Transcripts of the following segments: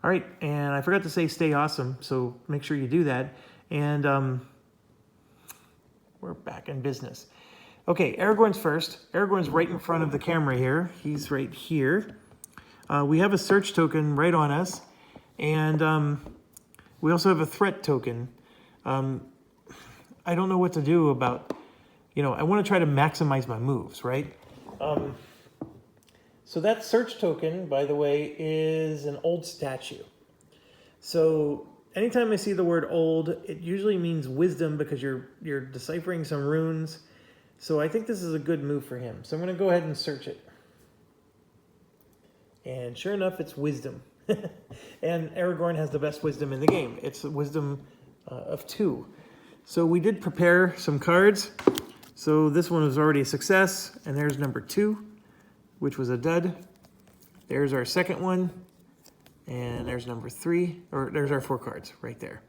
All right, and I forgot to say stay awesome, so make sure you do that. And we're back in business. Okay, Aragorn's first. Aragorn's right in front of the camera here. He's right here. We have a search token right on us, and we also have a threat token. I don't know what to do about, I want to try to maximize my moves, right? So that search token, by the way, is an old statue. So anytime I see the word old, it usually means wisdom because you're deciphering some runes. So I think this is a good move for him. So I'm going to go ahead and search it. And sure enough, it's wisdom. And Aragorn has the best wisdom in the game. It's a wisdom of 2. So we did prepare some cards. So this one was already a success. And there's number 2, which was a dud. There's our second one. And there's number 3. Or there's our 4 cards right there.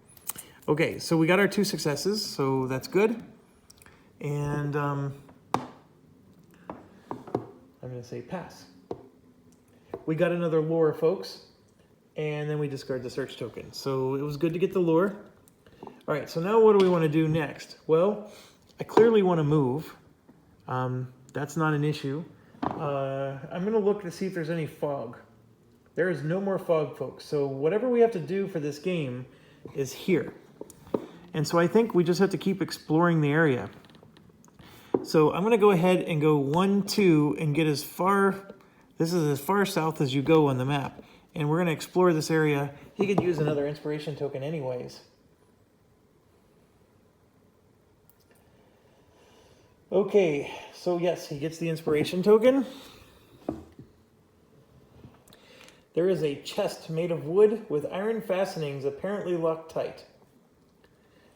Okay, so we got our 2 successes. So that's good. And I'm going to say pass. We got another lore, folks. And then we discard the search token. So it was good to get the lore. All right, so now what do we want to do next? Well, I clearly want to move. That's not an issue. I'm going to look to see if there's any fog. There is no more fog, folks. So whatever we have to do for this game is here. And so I think we just have to keep exploring the area. So I'm going to go ahead and go 1, 2, and get as far, this is as far south as you go on the map. And we're going to explore this area. He could use another inspiration token anyways. Okay, so yes, he gets the inspiration token. There is a chest made of wood with iron fastenings apparently locked tight.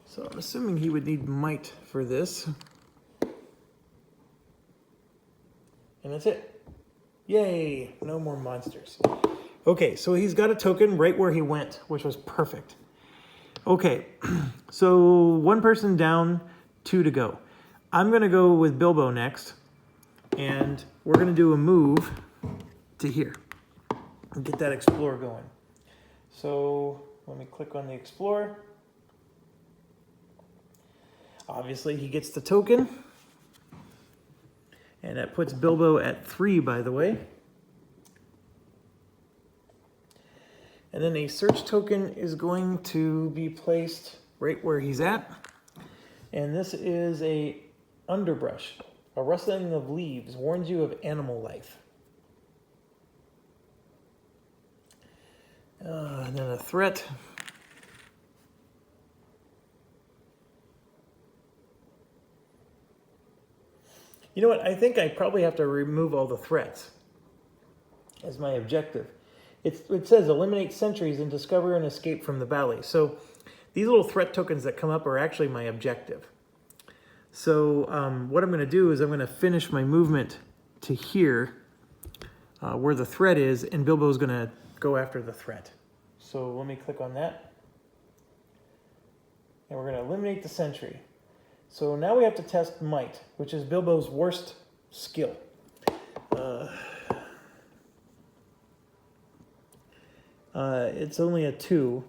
So I'm assuming he would need might for this. And that's it. Yay, no more monsters. Okay, so he's got a token right where he went, which was perfect. Okay, so 1 person down, 2 to go. I'm going to go with Bilbo next, and we're going to do a move to here and get that explore going. So let me click on the explore. Obviously, he gets the token, and that puts Bilbo at 3, by the way. And then a search token is going to be placed right where he's at. And this is a underbrush. A rustling of leaves warns you of animal life. And then a threat. You know what? I think I probably have to remove all the threats as my objective. It says eliminate sentries and discover and escape from the valley. So these little threat tokens that come up are actually my objective. So what I'm going to do is I'm going to finish my movement to here where the threat is, and Bilbo's going to go after the threat. So let me click on that. And we're going to eliminate the sentry. So now we have to test might, which is Bilbo's worst skill. It's only a 2,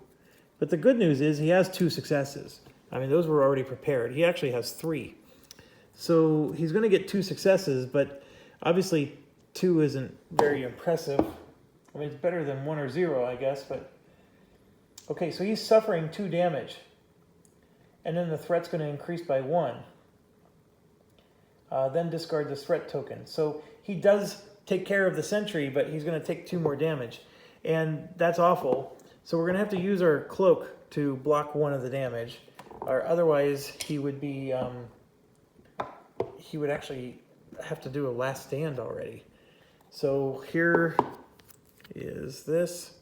but the good news is he has 2 successes. I mean, those were already prepared. He actually has 3. So he's going to get 2 successes, but obviously 2 isn't very impressive. I mean, it's better than 1 or 0, I guess, but... Okay, so he's suffering 2 damage. And then the threat's going to increase by 1. Then discard the threat token. So he does take care of the sentry, but he's going to take 2 more damage. And that's awful. So we're going to have to use our cloak to block 1 of the damage. Or otherwise, he would be... he would actually have to do a last stand already. So here is this.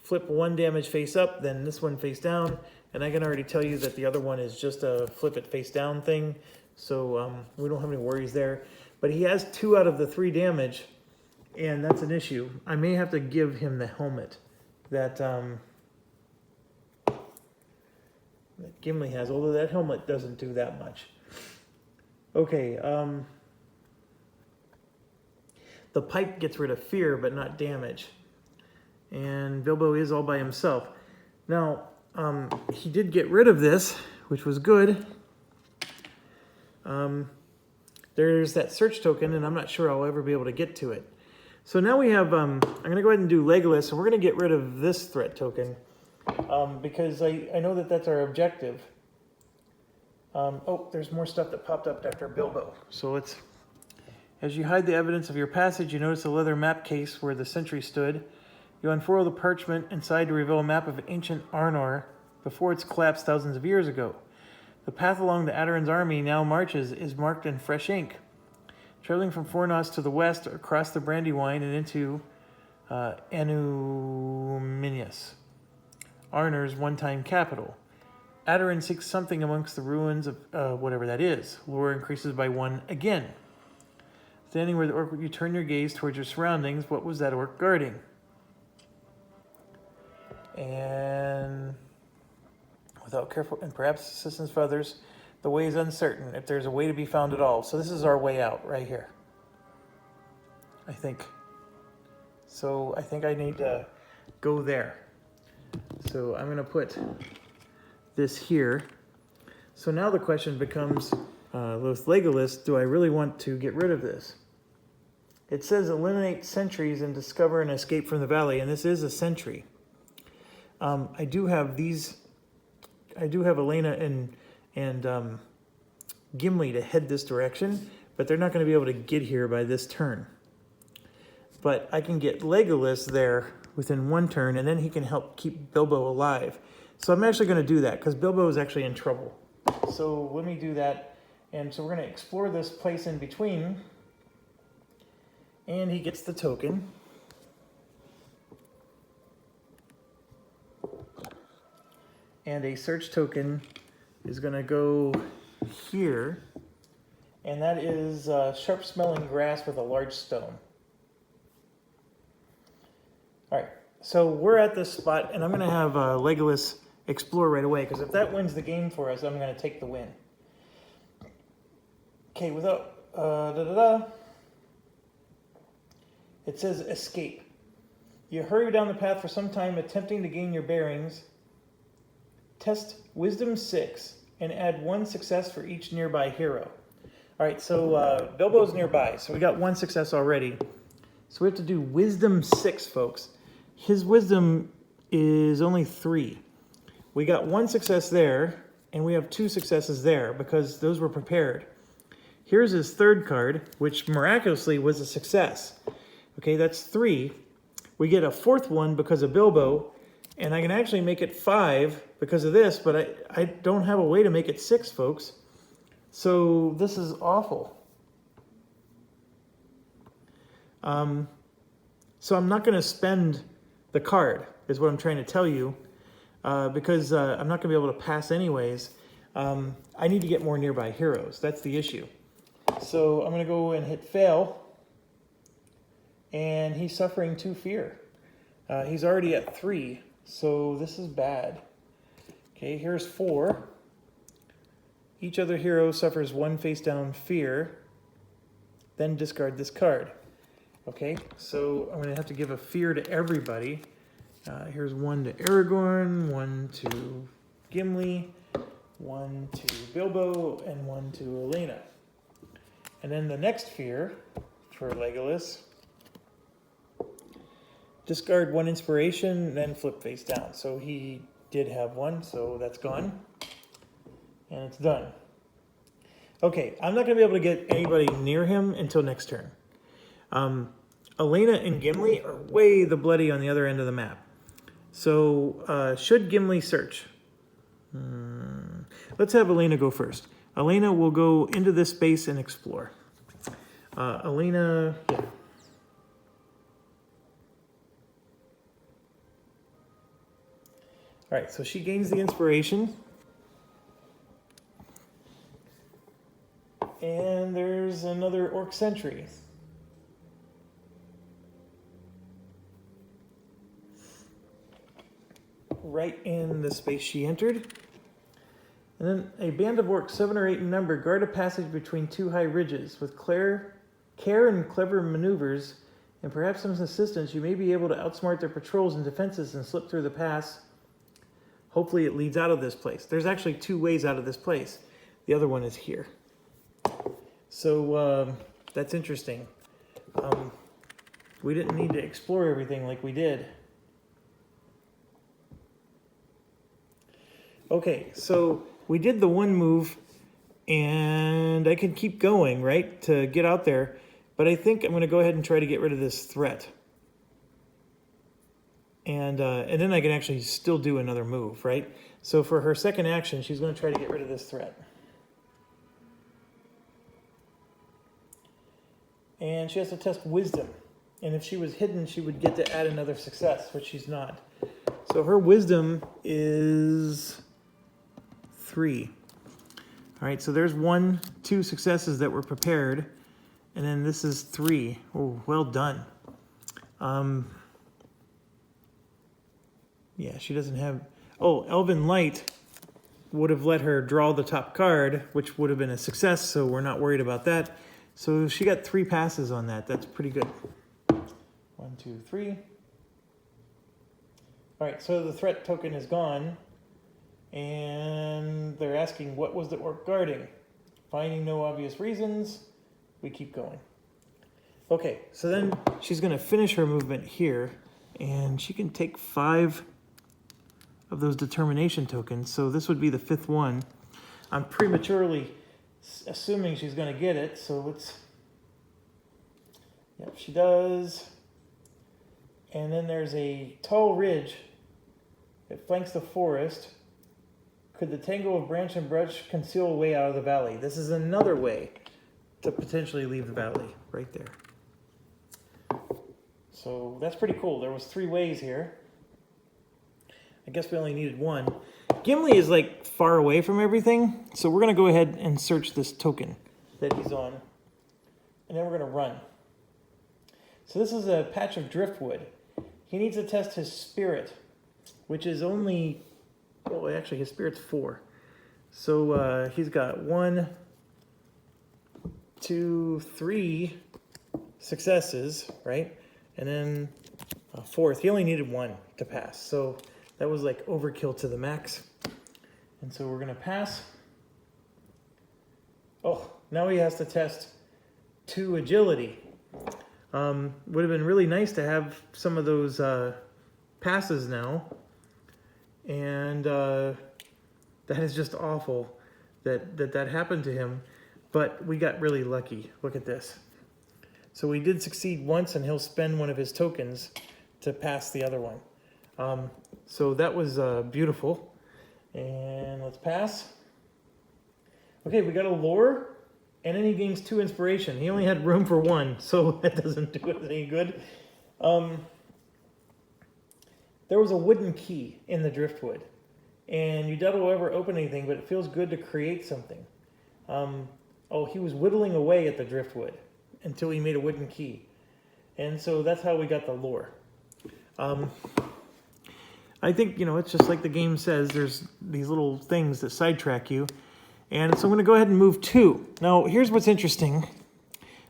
Flip 1 damage face up, then this one face down. And I can already tell you that the other one is just a flip it face down thing. So we don't have any worries there. But he has 2 out of the 3 damage, and that's an issue. I may have to give him the helmet that, that Gimli has, although that helmet doesn't do that much. Okay, the pipe gets rid of fear, but not damage. And Bilbo is all by himself. Now, he did get rid of this, which was good. There's that search token, and I'm not sure I'll ever be able to get to it. So now we have, I'm going to go ahead and do Legolas, and we're going to get rid of this threat token, because I know that that's our objective. Oh, there's more stuff that popped up after Bilbo. So let's, as you hide the evidence of your passage, you notice a leather map case where the sentry stood. You unfurl the parchment inside to reveal a map of ancient Arnor before its collapse thousands of years ago. The path along the Adaryn's army now marches is marked in fresh ink. Traveling from Fornos to the west, across the Brandywine and into Anuminius, Arnor's one-time capital. Adaryn seeks something amongst the ruins of whatever that is. Lore increases by 1 again. Standing where the orc, you turn your gaze towards your surroundings. What was that orc guarding? And without careful and perhaps assistance from others, the way is uncertain, if there's a way to be found at all. So this is our way out right here, I think. So I think I need to go there. So I'm going to put this here. So now the question becomes, with Legolas, do I really want to get rid of this? It says eliminate sentries and discover an escape from the valley, and this is a sentry. I do have Elena and Gimli to head this direction, but they're not going to be able to get here by this turn. But I can get Legolas there within 1 turn, and then he can help keep Bilbo alive. So I'm actually going to do that, because Bilbo is actually in trouble. So let me do that. And so we're going to explore this place in between. And he gets the token. And a search token is going to go here. And that is sharp-smelling grass with a large stone. All right, so we're at this spot, and I'm going to have Legolas explore right away, because if that wins the game for us, I'm going to take the win. Okay, without... It says escape. You hurry down the path for some time, attempting to gain your bearings. Test Wisdom 6 and add 1 success for each nearby hero. All right, so Bilbo's nearby, so we got 1 success already. So we have to do Wisdom 6, folks. His Wisdom is only 3. We got 1 success there, and we have 2 successes there because those were prepared. Here's his 3rd card, which miraculously was a success. Okay, that's 3. We get a 4th one because of Bilbo, and I can actually make it 5 because of this, but I don't have a way to make it 6, folks. So this is awful. So I'm not going to spend the card, is what I'm trying to tell you, because I'm not going to be able to pass anyways. I need to get more nearby heroes. That's the issue. So I'm going to go and hit fail. And he's suffering 2 fear. He's already at 3, so this is bad. Okay, here's 4. Each other hero suffers 1 face-down fear. Then discard this card. Okay, so I'm going to have to give a fear to everybody. Here's 1 to Aragorn, 1 to Gimli, 1 to Bilbo, and 1 to Elena. And then the next fear for Legolas. Discard 1 inspiration, then flip face down. So he did have 1, so that's gone. And it's done. Okay, I'm not going to be able to get anybody near him until next turn. Elena and Gimli are way the bloody on the other end of the map. So should Gimli search? Let's have Elena go first. Elena will go into this space and explore. Elena, yeah. All right, so she gains the inspiration. And there's another orc sentry. Right in the space she entered. And then a band of orcs, 7 or 8 in number, guard a passage between 2 high ridges. With care and clever maneuvers, and perhaps some assistance, you may be able to outsmart their patrols and defenses and slip through the pass. Hopefully it leads out of this place. There's actually 2 ways out of this place. The other one is here. So that's interesting. We didn't need to explore everything like we did. Okay, so we did the one move, and I can keep going, right, to get out there. But I think I'm going to go ahead and try to get rid of this threat. And then I can actually still do another move, right? So for her second action, she's going to try to get rid of this threat. And she has to test wisdom. And if she was hidden, she would get to add another success, which she's not. So her wisdom is 3. All right, so there's 1, 2 successes that were prepared. And then this is 3. Oh, well done. Yeah, she doesn't have... Oh, Elven Light would have let her draw the top card, which would have been a success, so we're not worried about that. So she got 3 passes on that. That's pretty good. 1, 2, 3. All right, so the threat token is gone. And they're asking, what was the orc guarding? Finding no obvious reasons, we keep going. Okay, so then she's going to finish her movement here, and she can take 5 of those determination tokens. So this would be the 5th one. I'm prematurely assuming she's going to get it, so let's... Yep, she does. And then there's a tall ridge that flanks the forest. Could the tangle of branch and brush conceal a way out of the valley? This is another way to potentially leave the valley, right there. So that's pretty cool. There was 3 ways here. I guess we only needed 1. Gimli is like far away from everything, so we're going to go ahead and search this token that he's on. And then we're going to run. So this is a patch of driftwood. He needs to test his spirit, which is only... Well, actually, his spirit's 4. So he's got 1, 2, 3 successes, right? And then a 4th. He only needed 1 to pass. So that was like overkill to the max. And so we're going to pass. Oh, now he has to test 2 agility. Would have been really nice to have some of those passes now. And that is just awful that happened to him. But we got really lucky. Look at this. So we did succeed once, and he'll spend one of his tokens to pass the other one. So that was beautiful. And let's pass. Okay, we got a lore, and then he gains 2 inspiration. He only had room for 1, so that doesn't do us any good. There was a wooden key in the driftwood, and you doubt it'll ever open anything, but it feels good to create something. Oh, he was whittling away at the driftwood until he made a wooden key. And so that's how we got the lore. I think, it's just like the game says, there's these little things that sidetrack you. And so I'm going to go ahead and move 2. Now, here's what's interesting.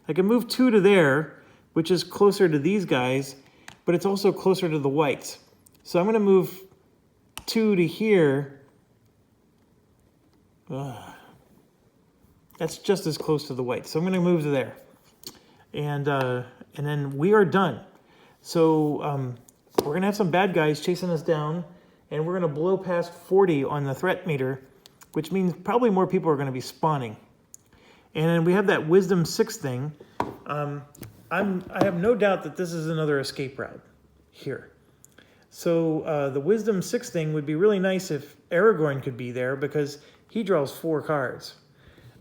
I can move 2 to there, which is closer to these guys, but it's also closer to the whites. So I'm going to move 2 to here. That's just as close to the whites. So I'm going to move to there. And then we are done. So we're going to have some bad guys chasing us down, and we're going to blow past 40 on the threat meter, which means probably more people are going to be spawning. And then we have that Wisdom 6 thing. I have no doubt that this is another escape route here. So the Wisdom 6 thing would be really nice if Aragorn could be there, because he draws 4 cards.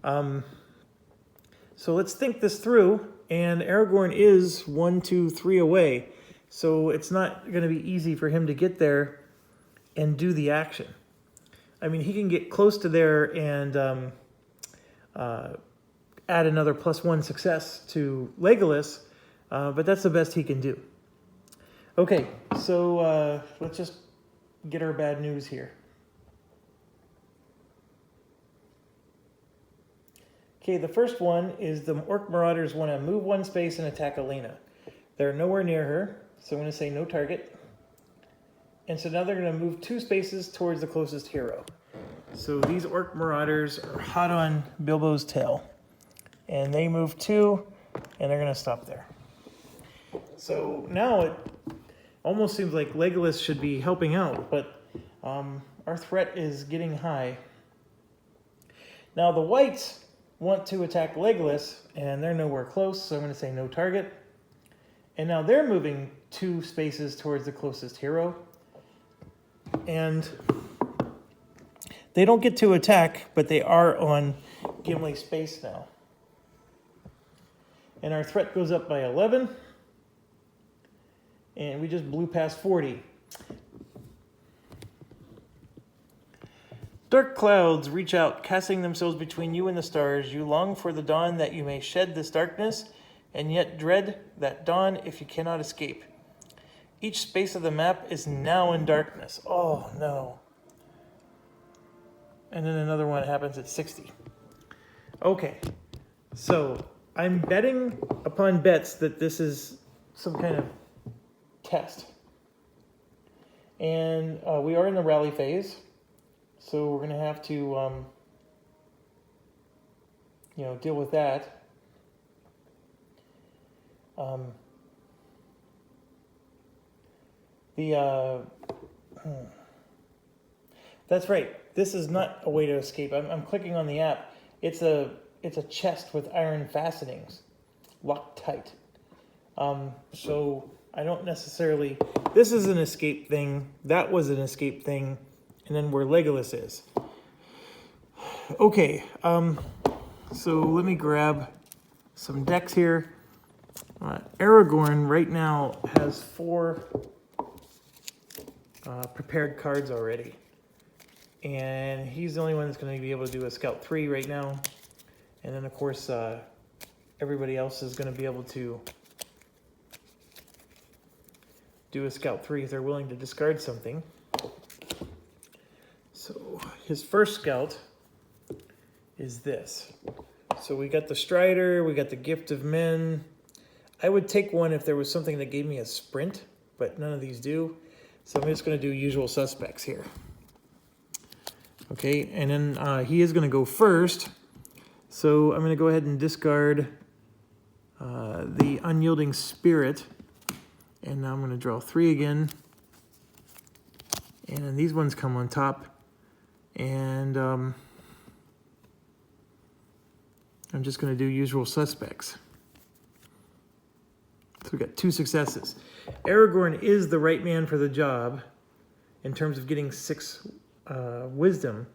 So let's think this through, and Aragorn is 1, 2, 3 away. So it's not going to be easy for him to get there and do the action. I mean, he can get close to there and add another +1 success to Legolas, but that's the best he can do. Okay, so let's just get our bad news here. Okay, the first one is the Orc Marauders want to move 1 space and attack Alena. They're nowhere near her, so I'm going to say no target. And so now they're going to move 2 spaces towards the closest hero. So these Orc Marauders are hot on Bilbo's tail. And they move 2, and they're going to stop there. So now it almost seems like Legolas should be helping out, but our threat is getting high. Now the Whites want to attack Legolas, and they're nowhere close, so I'm going to say no target. And now they're moving 2 spaces towards the closest hero. And they don't get to attack, but they are on Gimli's space now. And our threat goes up by 11. And we just blew past 40. Dark clouds reach out, casting themselves between you and the stars. You long for the dawn that you may shed this darkness, and yet dread that dawn if you cannot escape. Each space of the map is now in darkness. Oh, no. And then another one happens at 60. Okay, so I'm betting upon bets that this is some kind of test. And we are in the rally phase, so we're going to have to, deal with that. That's right. This is not a way to escape. I'm clicking on the app. It's a chest with iron fastenings, locked tight. So I don't necessarily. This is an escape thing. That was an escape thing, and then where Legolas is. Okay. So let me grab some decks here. Aragorn right now has 4 prepared cards already. And he's the only one that's going to be able to do a Scout 3 right now. And then, of course, everybody else is going to be able to do a Scout 3 if they're willing to discard something. So his first Scout is this. So we got the Strider, we got the Gift of Men. I would take one if there was something that gave me a sprint, but none of these do. So I'm just going to do usual suspects here. Okay, and then he is going to go first. So I'm going to go ahead and discard the Unyielding Spirit. And now I'm going to draw 3 again. And then these ones come on top. And I'm just going to do usual suspects. So we got 2 successes. Aragorn is the right man for the job in terms of getting 6 wisdom.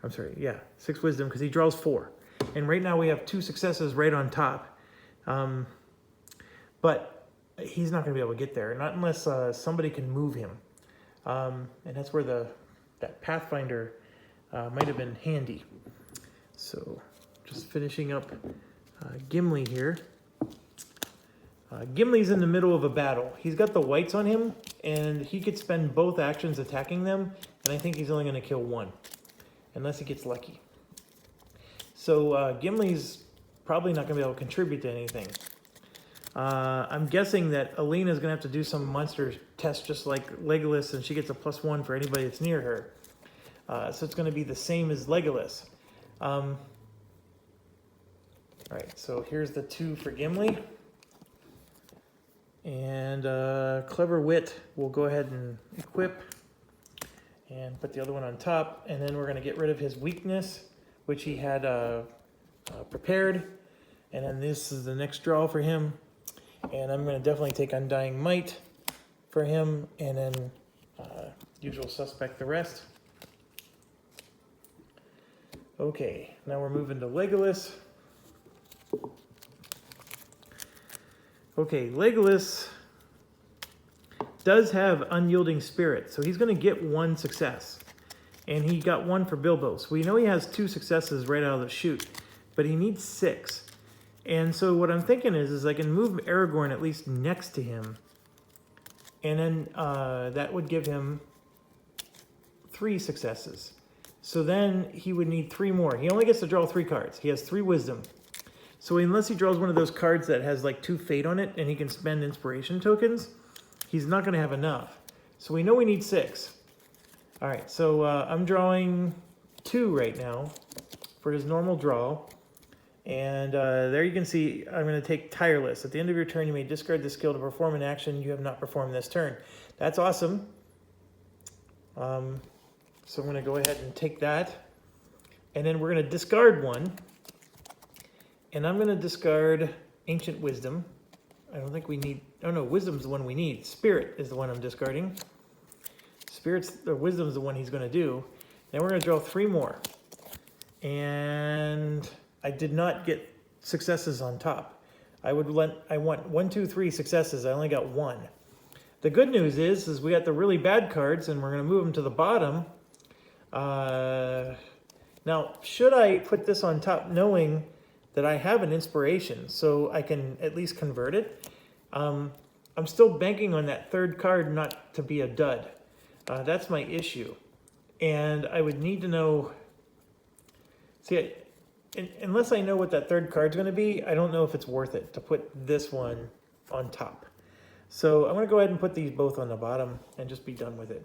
I'm sorry, yeah, 6 wisdom because he draws 4. And right now we have 2 successes right on top. But he's not going to be able to get there, not unless somebody can move him. And that's where that Pathfinder might have been handy. So just finishing up Gimli here. Gimli's in the middle of a battle. He's got the Whites on him, and he could spend both actions attacking them, and I think he's only going to kill 1, unless he gets lucky. So Gimli's probably not going to be able to contribute to anything. I'm guessing that Alina's going to have to do some monster test just like Legolas, and she gets a +1 for anybody that's near her. So it's going to be the same as Legolas. All right, so here's the 2 for Gimli. And Clever Wit we'll go ahead and equip and put the other one on top. And then we're going to get rid of his weakness, which he had prepared. And then this is the next draw for him. And I'm going to definitely take Undying Might for him. And then usual suspect the rest. Okay, now we're moving to Legolas. Okay, Legolas does have Unyielding Spirit, so he's going to get 1 success. And he got 1 for Bilbo. So we know he has 2 successes right out of the chute, but he needs 6. And so what I'm thinking is I can move Aragorn at least next to him. And then that would give him 3 successes. So then he would need 3 more. He only gets to draw 3 cards. He has 3 wisdom. So unless he draws one of those cards that has like 2 fate on it and he can spend inspiration tokens, he's not going to have enough. So we know we need 6. All right, so I'm drawing 2 right now for his normal draw. And there you can see I'm going to take Tireless. At the end of your turn, you may discard the skill to perform an action you have not performed this turn. That's awesome. So I'm going to go ahead and take that. And then we're going to discard one. And I'm going to discard Ancient Wisdom. I don't think we need... Oh no, Wisdom's the one we need. Spirit is the one I'm discarding. Wisdom's the one he's going to do. Then we're going to draw 3 more. And I did not get successes on top. I want 1, 2, 3 successes. I only got 1. The good news is we got the really bad cards, and we're going to move them to the bottom. Now, should I put this on top knowing that I have an inspiration so I can at least convert it? I'm still banking on that 3rd card not to be a dud. That's my issue. And I would need to know... See, unless I know what that 3rd card's going to be, I don't know if it's worth it to put this one on top. So I'm going to go ahead and put these both on the bottom and just be done with it.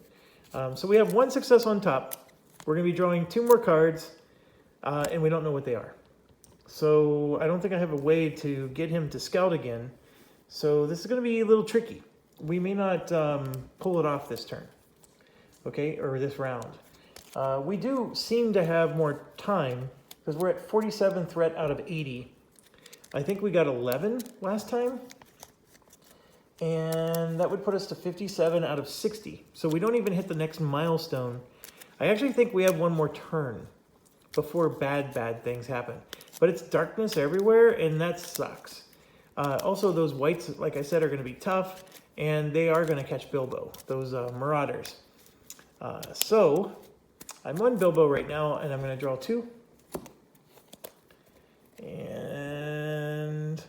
So we have 1 success on top. We're going to be drawing 2 more cards, and we don't know what they are. So I don't think I have a way to get him to scout again. So this is going to be a little tricky. We may not pull it off this turn, okay, or this round. We do seem to have more time because we're at 47 threat out of 80. I think we got 11 last time. And that would put us to 57 out of 60. So we don't even hit the next milestone. I actually think we have 1 more turn before bad things happen. But it's darkness everywhere, and that sucks. Also, those whites, like I said, are going to be tough, and they are going to catch Bilbo, those Marauders. So I'm on Bilbo right now, and I'm going to draw 2. And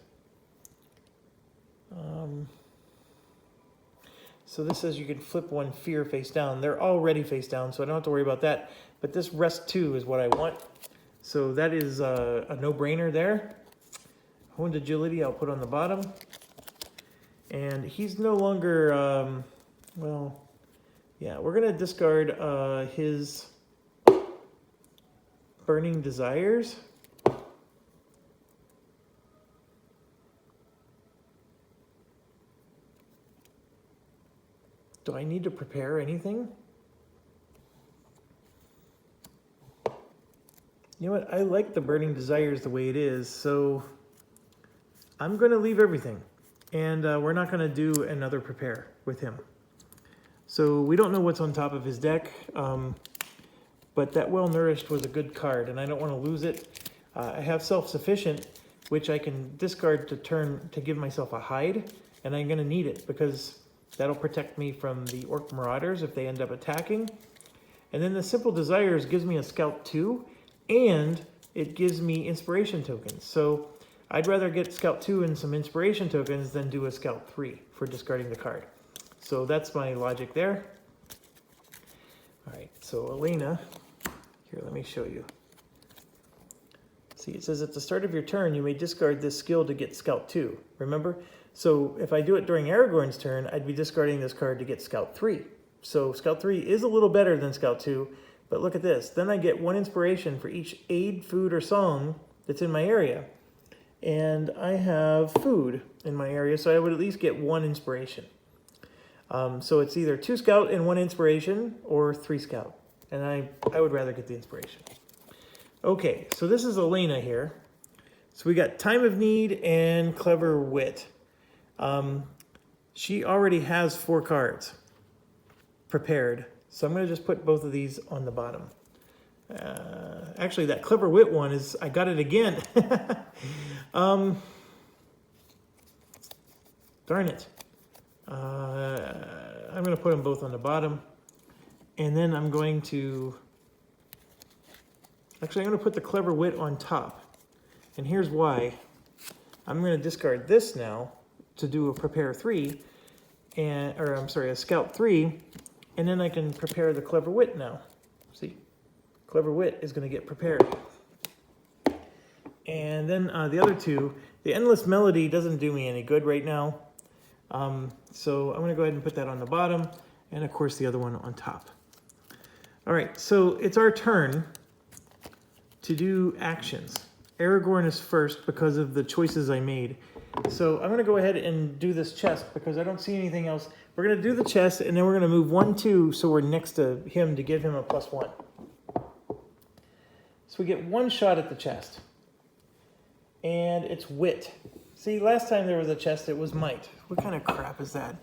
so this says you can flip 1 fear face down. They're already face down, so I don't have to worry about that. But this rest 2 is what I want. So that is a no-brainer there. Honed agility I'll put on the bottom. And he's no longer, well, yeah, we're going to discard his Burning Desires. Do I need to prepare anything? You know what? I like the Burning Desires the way it is, so I'm going to leave everything. And we're not going to do another prepare with him. So we don't know what's on top of his deck, but that Well Nourished was a good card, and I don't want to lose it. I have Self-Sufficient, which I can discard to give myself a hide, and I'm going to need it because that'll protect me from the Orc Marauders if they end up attacking. And then the Simple Desires gives me a Scout 2, and it gives me Inspiration tokens. So I'd rather get Scout 2 and some Inspiration tokens than do a Scout 3 for discarding the card. So that's my logic there. All right, so Elena, here, let me show you. See, it says at the start of your turn, you may discard this skill to get Scout 2. Remember? So if I do it during Aragorn's turn, I'd be discarding this card to get Scout 3. So Scout 3 is a little better than Scout 2, but look at this. Then I get 1 inspiration for each aid, food, or song that's in my area. And I have food in my area, so I would at least get 1 inspiration. So it's either 2 Scout and 1 inspiration, or 3 Scout. And I would rather get the inspiration. Okay, so this is Elena here. So we got Time of Need and Clever Wit. She already has 4 cards prepared. So I'm going to just put both of these on the bottom. Actually, that Clever Wit one is, I got it again. Darn it. I'm going to put them both on the bottom. And then I'm going to, actually I'm going to put the Clever Wit on top. And here's why. I'm going to discard this now to do a Prepare 3, or I'm sorry, a Scout 3, and then I can prepare the Clever Wit now. See? Clever Wit is going to get prepared. And then the other two, the Endless Melody doesn't do me any good right now. So I'm going to go ahead and put that on the bottom, and of course the other one on top. All right, so it's our turn to do actions. Aragorn is first because of the choices I made. So I'm going to go ahead and do this chest because I don't see anything else. We're going to do the chest, and then we're going to move 1, 2, so we're next to him to give him a +1. So we get one shot at the chest. And it's wit. See, last time there was a chest, it was might. What kind of crap is that?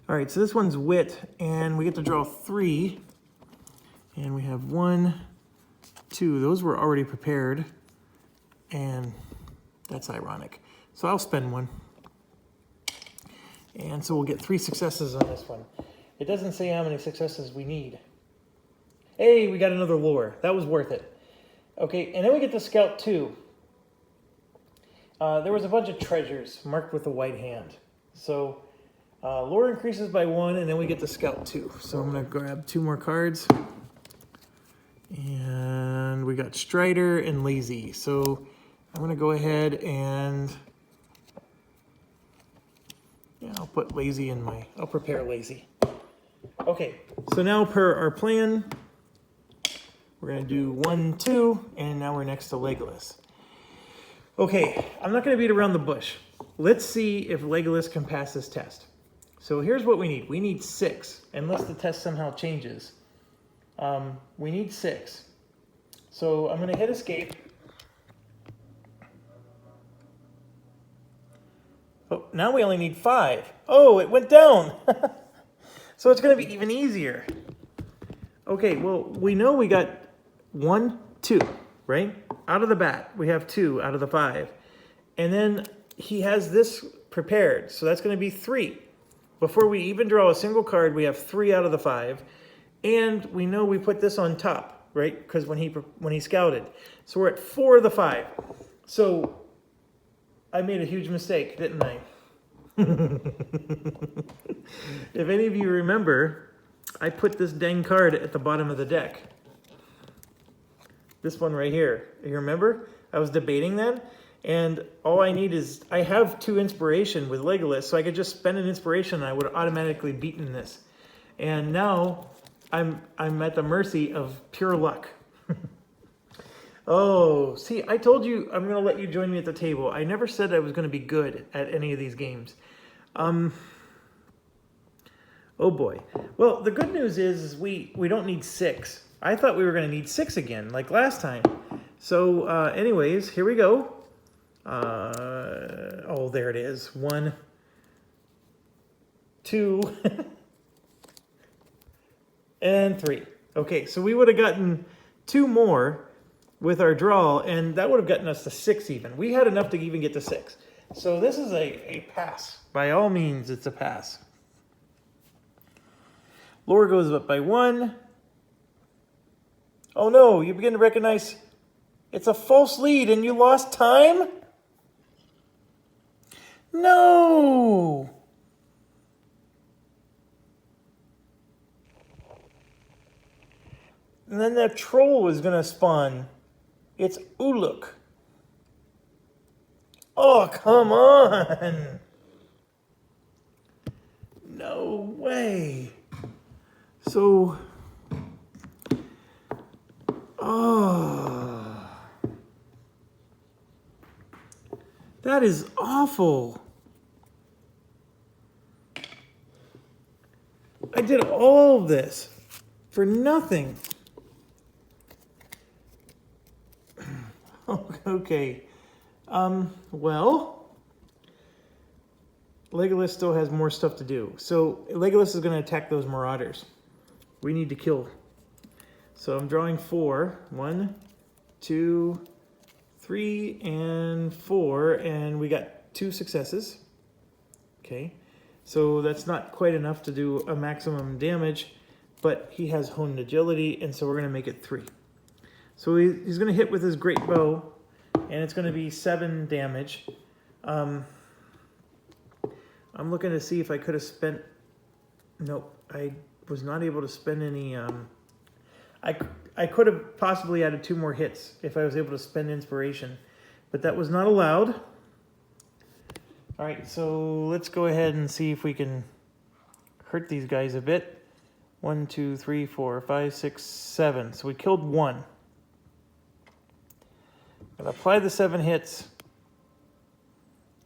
All right, so this one's wit, and we get to draw 3. And we have 1, 2. Those were already prepared. And that's ironic. So I'll spend 1. And so we'll get 3 successes on this one. It doesn't say how many successes we need. Hey, we got another lore. That was worth it. Okay, and then we get to Scout 2. There was a bunch of treasures marked with a white hand. So lore increases by 1, and then we get to Scout 2. So I'm going to grab 2 more cards. And we got Strider and Lazy. So I'm going to go ahead and I'll put Lazy in my, I'll prepare Lazy. Okay, so now per our plan, we're going to do 1, 2, and now we're next to Legolas. Okay, I'm not going to beat around the bush. Let's see if Legolas can pass this test. So here's what we need. We need 6, unless the test somehow changes. We need 6. So I'm going to hit escape. Oh, now we only need 5. Oh, it went down. So it's going to be even easier. Okay, well, we know we got 1, 2, right? Out of the bat, we have 2 out of the 5. And then he has this prepared, so that's going to be 3. Before we even draw a single card, we have 3 out of the 5. And we know we put this on top, right? Because when he scouted. So we're at 4 of the 5. So I made a huge mistake, didn't I? If any of you remember, I put this dang card at the bottom of the deck. This one right here. You remember? I was debating that. And all I need is, I have 2 inspiration with Legolas, so I could just spend an inspiration and I would have automatically beaten this. And now I'm at the mercy of pure luck. Oh, see, I told you I'm going to let you join me at the table. I never said I was going to be good at any of these games. Oh boy. Well, the good news is we don't need 6. I thought we were going to need 6 again, like last time. So anyways, here we go. Oh, there it is. 1, 2, and 3. Okay, so we would have gotten 2 more with our draw, and that would have gotten us to 6 even. We had enough to even get to 6. So this is a pass. By all means, it's a pass. Lore goes up by 1. Oh no, you begin to recognize it's a false lead and you lost time? No! And then that troll is going to spawn. It's Uluk. Oh, come on! No way! So... Oh... That is awful. I did all of this for nothing. Okay. Well, Legolas still has more stuff to do. So Legolas is going to attack those marauders. We need to kill. So I'm drawing 4. 1, 2, 3, and 4. And we got 2 successes. Okay. So that's not quite enough to do a maximum damage, but he has honed agility, and so we're going to make it 3. So he's going to hit with his great bow, and it's going to be 7 damage. I'm looking to see if I could have spent... Nope, I was not able to spend any... I could have possibly added 2 more hits if I was able to spend inspiration, but that was not allowed. All right, so let's go ahead and see if we can hurt these guys a bit. 1, 2, 3, 4, 5, 6, 7. So we killed one. Gonna apply the 7 hits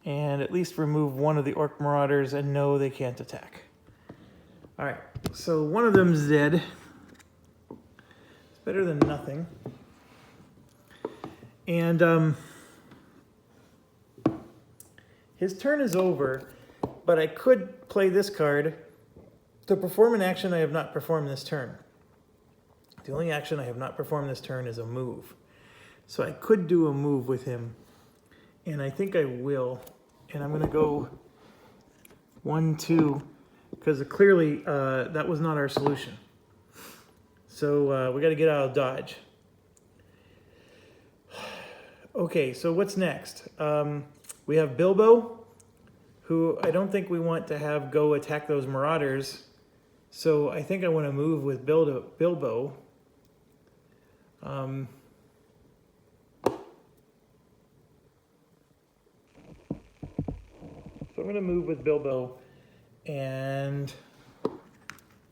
and at least remove one of the Orc Marauders, and no, they can't attack. All right, so one of them's dead. It's better than nothing. And his turn is over, but I could play this card to perform an action I have not performed this turn. The only action I have not performed this turn is a move. So I could do a move with him, and I think I will. And I'm going to go 1, 2, because clearly that was not our solution. So we got to get out of dodge. Okay, so what's next? We have Bilbo, who I don't think we want to have go attack those Marauders. So I think I want to move with Bilbo. So I'm going to move with Bilbo and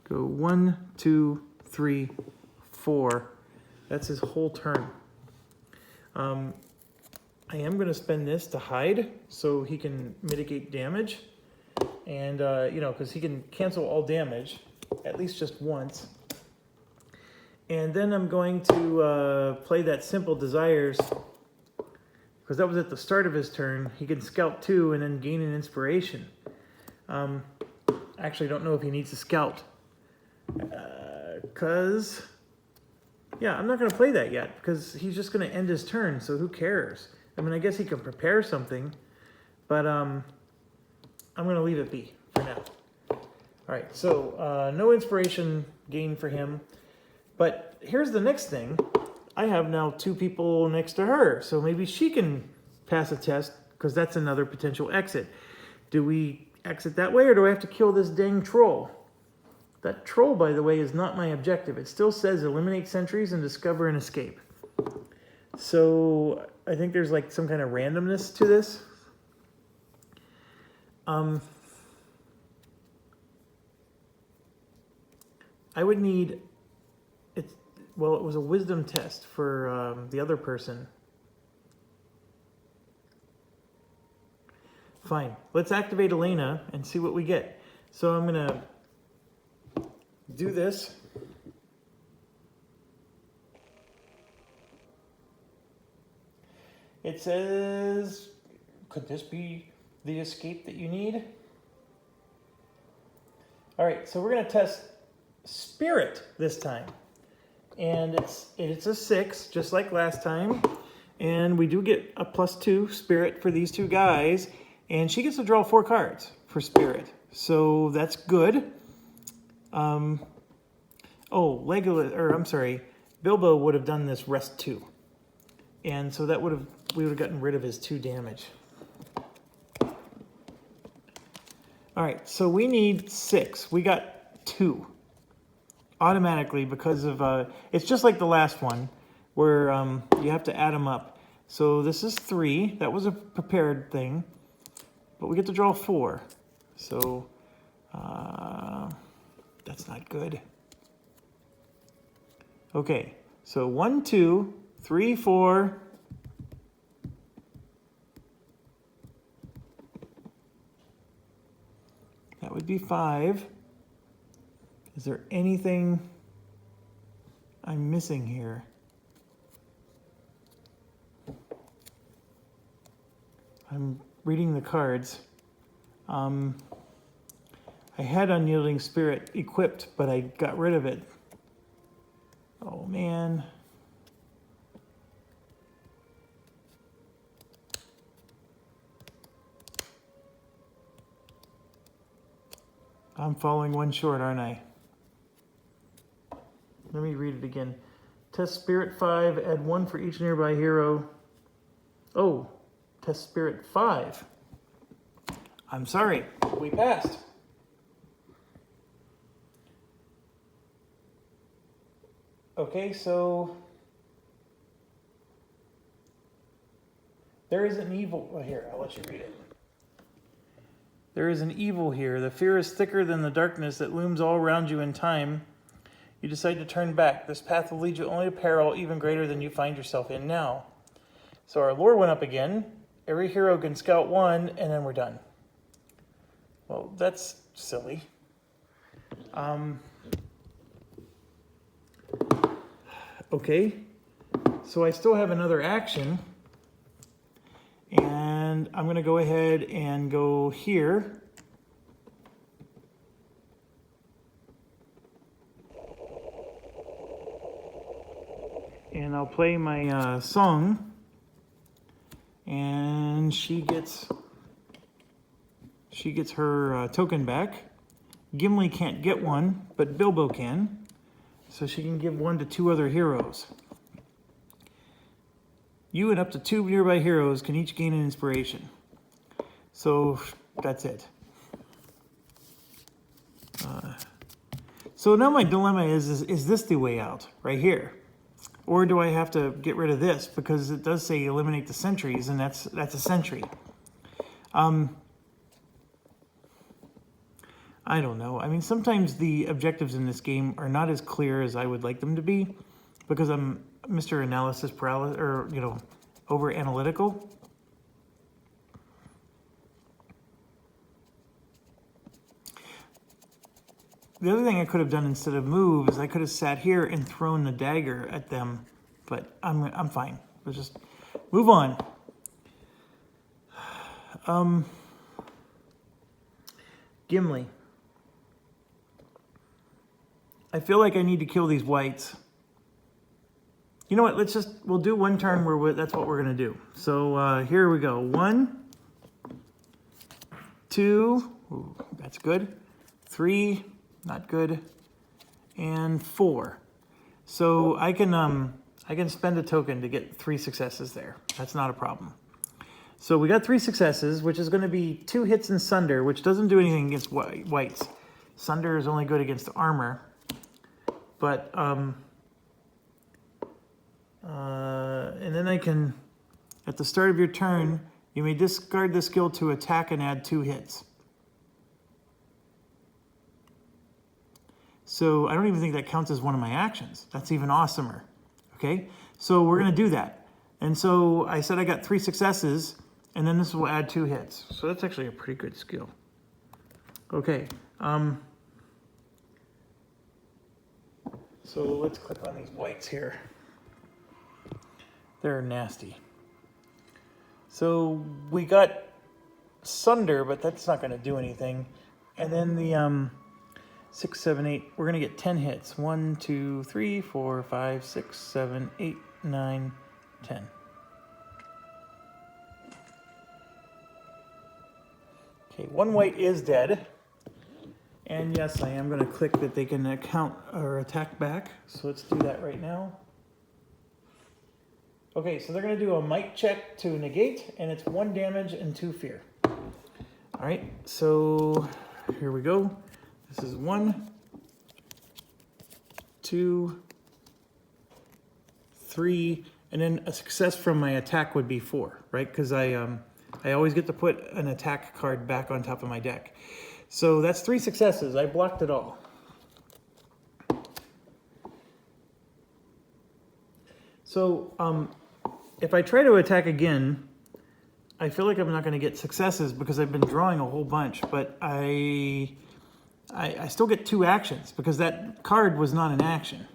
go 1, 2, 3, 4. That's his whole turn. I am going to spend this to hide so he can mitigate damage. And, you know, because he can cancel all damage, at least just once. And then I'm going to play that Simple Desires, because that was at the start of his turn. He can scout 2 and then gain an inspiration. I actually don't know if he needs to scout. Because, yeah, I'm not going to play that yet, because he's just going to end his turn, so who cares? I mean, I guess he can prepare something, but I'm going to leave it be for now. All right, so no inspiration gain for him. But here's the next thing. I have now 2 people next to her, so maybe she can pass a test, because that's another potential exit. Do we exit that way, or do I have to kill this dang troll? That troll, by the way, is not my objective. It still says eliminate sentries and discover and escape. So I think there's like some kind of randomness to this. I would need it. Well, it was a wisdom test for the other person. Fine. Let's activate Elena and see what we get. So I'm going to do this. It says, could this be the escape that you need? All right, so we're going to test Spirit this time. And it's a 6, just like last time. And we do get a +2 Spirit for these 2 guys. And she gets to draw 4 cards for Spirit. So that's good. Oh, Legolas, or I'm sorry, Bilbo would have done this rest 2. And so that we would have gotten rid of his 2 damage. All right, so we need 6. We got 2 automatically because of, it's just like the last one where you have to add them up. So this is 3. That was a prepared thing, but we get to draw 4. So that's not good. Okay, so 1, 2, 3, 4. That would be 5. Is there anything I'm missing here? I'm reading the cards. I had Unyielding Spirit equipped, but I got rid of it. Oh, man. I'm falling one short, aren't I? Let me read it again. Test Spirit 5, add 1 for each nearby hero. Oh, test Spirit 5. I'm sorry, we passed. Okay, so There is an evil. Well, here, I'll let you read it. There is an evil here. The fear is thicker than the darkness that looms all around you in time. You decide to turn back. This path will lead you only to peril even greater than you find yourself in now. So our lore went up again. Every hero can scout one, and then we're done. Well, that's silly. Okay, so I still have another action. And I'm going to go ahead and go here. And I'll play my song. And she gets her token back. Gimli can't get one, but Bilbo can. So she can give one to 2 other heroes. You and up to 2 nearby heroes can each gain an inspiration. So that's it. So now my dilemma is this the way out, right here? Or do I have to get rid of this? Because it does say eliminate the sentries, and that's a sentry. I don't know. I mean, sometimes the objectives in this game are not as clear as I would like them to be, because I'm Mr. Analysis Paralysis, or, you know, over analytical. The other thing I could have done instead of move is I could have sat here and thrown the dagger at them, but I'm fine. Let's just move on. Gimli. I feel like I need to kill these whites. You know what? We'll do one turn where that's what we're going to do. So here we go. 1, 2, ooh, that's good. 3, not good. And 4. So I can spend a token to get 3 successes there. That's not a problem. So we got 3 successes, which is going to be 2 hits in Sunder, which doesn't do anything against whites. Sunder is only good against armor. But, and then I can, at the start of your turn, you may discard the skill to attack and add 2 hits. So I don't even think that counts as one of my actions. That's even awesomer. Okay, so we're going to do that. And so I said I got 3 successes, and then this will add 2 hits. So that's actually a pretty good skill. Okay. So let's click on these whites here. They're nasty. So we got Sunder, but that's not going to do anything. And then the 6, 7, 8, we're going to get 10 hits. 1, 2, 3, 4, 5, 6, 7, 8, 9, 10. Okay, 1 white is dead. And yes, I am going to click that they can count or attack back. So let's do that right now. Okay, so they're going to do a might check to negate, and it's 1 damage and 2 fear. All right, so here we go. This is 1, 2, 3, and then a success from my attack would be 4, right? Because I always get to put an attack card back on top of my deck. So that's 3 successes. I blocked it all. So if I try to attack again, I feel like I'm not going to get successes because I've been drawing a whole bunch, but I still get 2 actions because that card was not an action.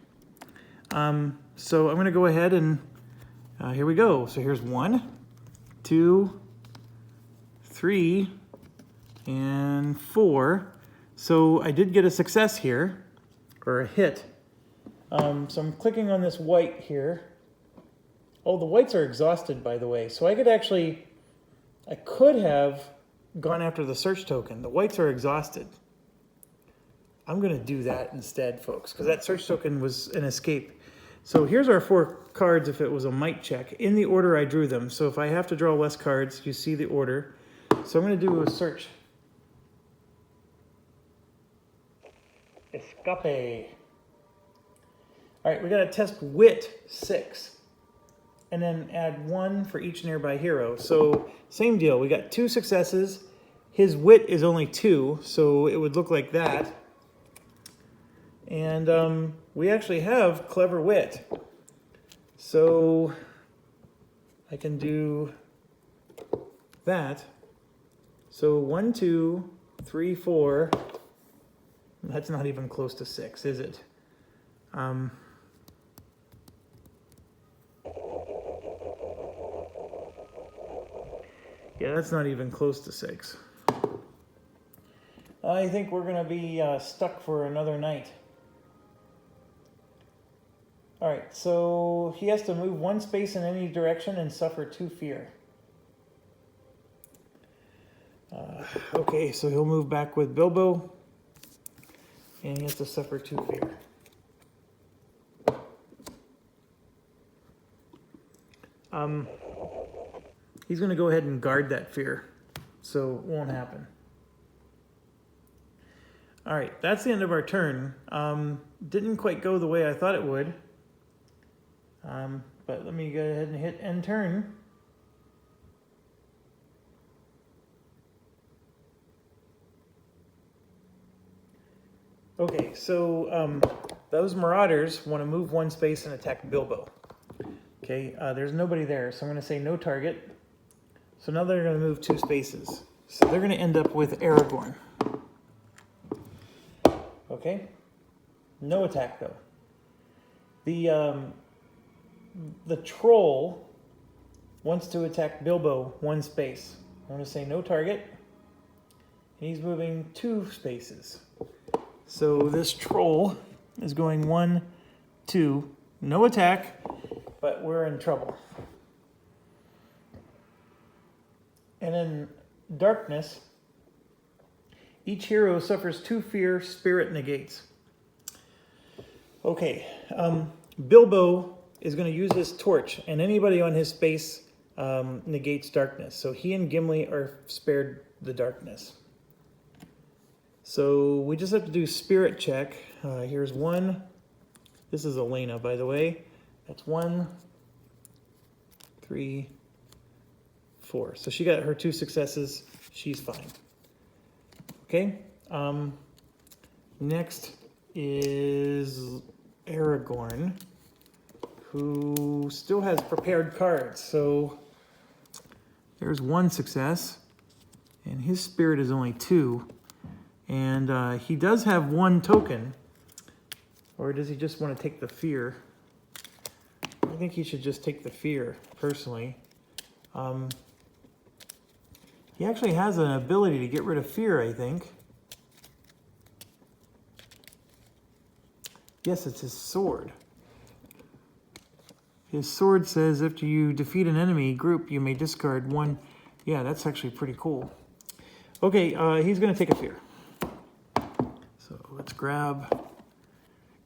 So I'm going to go ahead and here we go. So here's 1, 2, 3, and 4. So I did get a success here, or a hit. So I'm clicking on this white here. Oh, the whites are exhausted, by the way. So I could have gone after the search token. The whites are exhausted. I'm going to do that instead, folks, because that search token was an escape. So here's our 4 cards if it was a might check, in the order I drew them. So if I have to draw less cards, you see the order. So I'm going to do a search. Escape. All right, we got to test wit 6. and then add 1 for each nearby hero. So same deal, we got 2 successes. His wit is only 2, so it would look like that. And we actually have clever wit. So I can do that. So 1, 2, 3, 4. That's not even close to 6, is it? Yeah, that's not even close to 6. I think we're going to be stuck for another night. All right, so he has to move 1 space in any direction and suffer 2 fear. Okay, so he'll move back with Bilbo, and he has to suffer 2 fear. He's going to go ahead and guard that fear, so it won't happen. All right, that's the end of our turn. Didn't quite go the way I thought it would. But let me go ahead and hit end turn. Okay, so those Marauders want to move 1 space and attack Bilbo. Okay, there's nobody there, so I'm going to say no target. So now they're going to move 2 spaces. So they're going to end up with Aragorn. Okay, no attack though. The troll wants to attack Bilbo 1 space. I'm going to say no target. He's moving 2 spaces. So this troll is going 1, 2, no attack, but we're in trouble. And in darkness, each hero suffers 2 fear, spirit negates. Okay, Bilbo is going to use his torch, and anybody on his space negates darkness. So he and Gimli are spared the darkness. So we just have to do spirit check. Here's 1. This is Elena, by the way. That's 1, 3, 4. So she got her 2 successes. She's fine. Okay. Next is Aragorn, who still has prepared cards. So there's 1 success, and his spirit is only 2. And he does have 1 token. Or does he just want to take the fear? I think he should just take the fear, personally. He actually has an ability to get rid of fear, I think. Yes, it's his sword. His sword says after you defeat an enemy group, you may discard 1. Yeah, that's actually pretty cool. Okay, he's going to take a fear. So let's grab.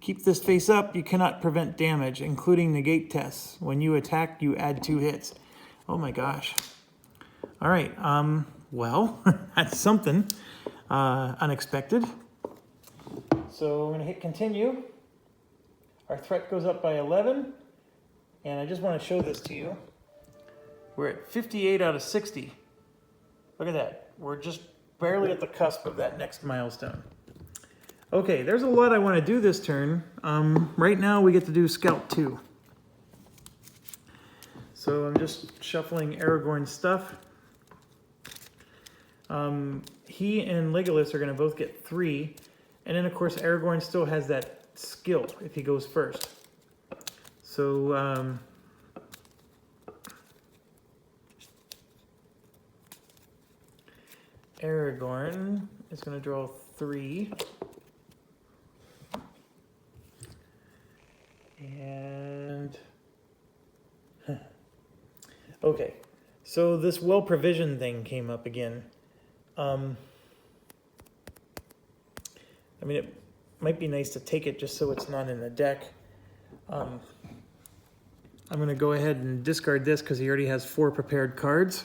Keep this face up. You cannot prevent damage, including negate tests. When you attack, you add 2 hits. Oh my gosh. All right, well, that's something unexpected. So I'm going to hit continue. Our threat goes up by 11. And I just want to show this to you. We're at 58 out of 60. Look at that. We're just barely at the cusp of that next milestone. Okay, there's a lot I want to do this turn. Right now we get to do Scout 2. So I'm just shuffling Aragorn's stuff. He and Legolas are going to both get 3. And then, of course, Aragorn still has that skill if he goes first. So, Aragorn is going to draw 3. And, okay, so this well-provisioned thing came up again. I mean, it might be nice to take it just so it's not in the deck. I'm going to go ahead and discard this because he already has 4 prepared cards.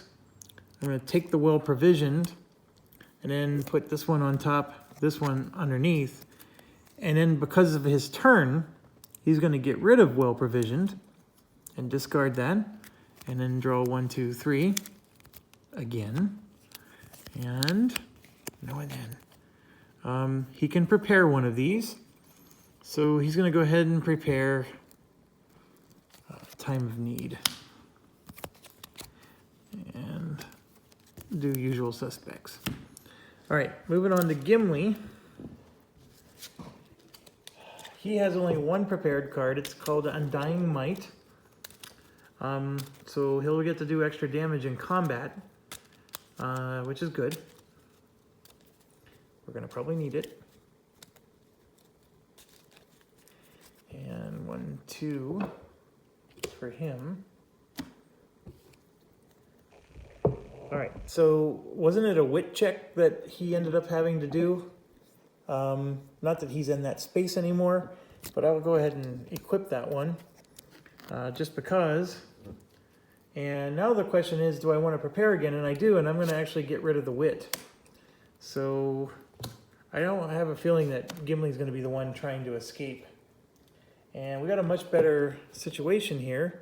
I'm going to take the well-provisioned and then put this one on top, this one underneath. And then because of his turn, he's going to get rid of well-provisioned and discard that, and then draw 1, 2, 3 again, and no and then. He can prepare one of these, so he's going to go ahead and prepare Time of Need and do Usual Suspects. All right, moving on to Gimli. He has only one prepared card. It's called Undying Might. So he'll get to do extra damage in combat, which is good. We're going to probably need it. And 1, 2 for him. All right, so wasn't it a wit check that he ended up having to do? Not that he's in that space anymore, but I will go ahead and equip that one just because. And now the question is, do I want to prepare again? And I do, and I'm going to actually get rid of the wit. So I don't have a feeling that Gimli's going to be the one trying to escape. And we got a much better situation here.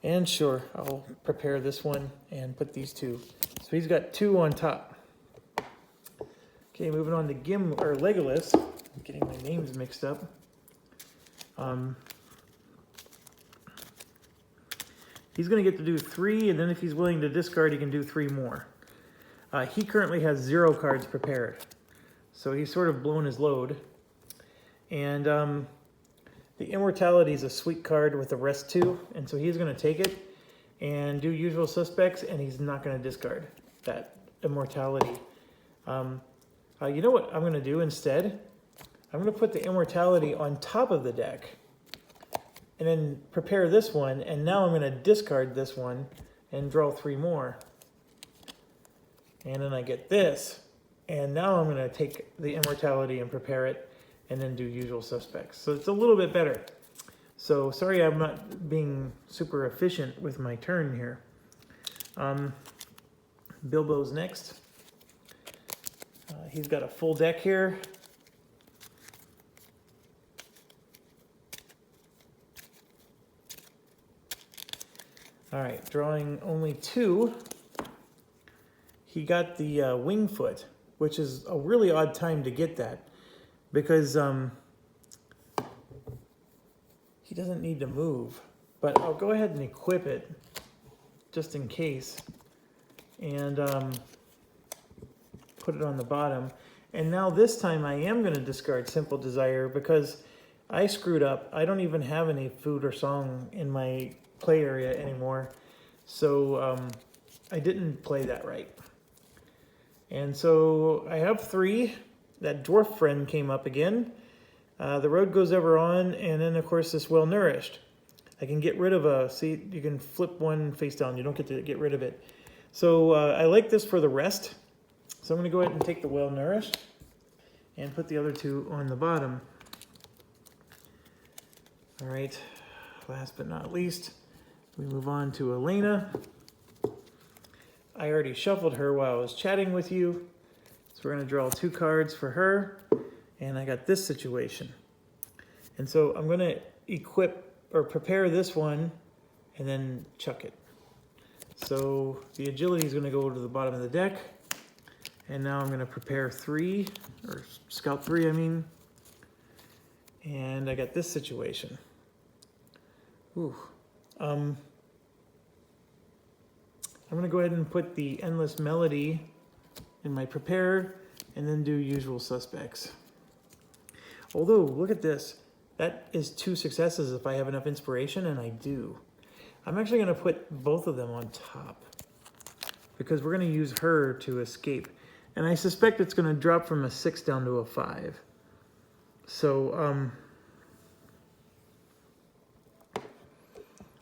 And sure, I'll prepare this one and put these two. So he's got 2 on top. Okay, moving on to Legolas. I'm getting my names mixed up. He's going to get to do 3, and then if he's willing to discard, he can do 3 more. He currently has 0 cards prepared, so he's sort of blown his load. And the Immortality is a sweet card with the rest 2, and so he's going to take it and do Usual Suspects, and he's not going to discard that Immortality. You know what I'm going to do instead? I'm going to put the Immortality on top of the deck and then prepare this one, and now I'm going to discard this one and draw 3 more. And then I get this, and now I'm going to take the Immortality and prepare it and then do Usual Suspects. So it's a little bit better. So sorry I'm not being super efficient with my turn here. Bilbo's next. He's got a full deck here. All right, drawing only 2. He got the Wingfoot, which is a really odd time to get that because he doesn't need to move. But I'll go ahead and equip it just in case and put it on the bottom. And now this time I am going to discard Simple Desire because I screwed up. I don't even have any food or song in my play area anymore. So I didn't play that right. And so I have 3. That dwarf friend came up again. The road goes ever on, and then of course this Well Nourished. I can get rid of see, you can flip one face down. You don't get to get rid of it. So I like this for the rest. So I'm going to go ahead and take the Well Nourished and put the other 2 on the bottom. All right, last but not least, we move on to Elena. I already shuffled her while I was chatting with you. So we're going to draw 2 cards for her. And I got this situation. And so I'm going to equip or prepare this one and then chuck it. So the agility is going to go to the bottom of the deck. And now I'm going to prepare 3, or scout 3, I mean. And I got this situation. Ooh. I'm going to go ahead and put the Endless Melody in my prepared and then do Usual Suspects. Although, look at this. That is 2 successes if I have enough inspiration, and I do. I'm actually going to put both of them on top because we're going to use her to escape. And I suspect it's going to drop from a 6 down to a 5. So,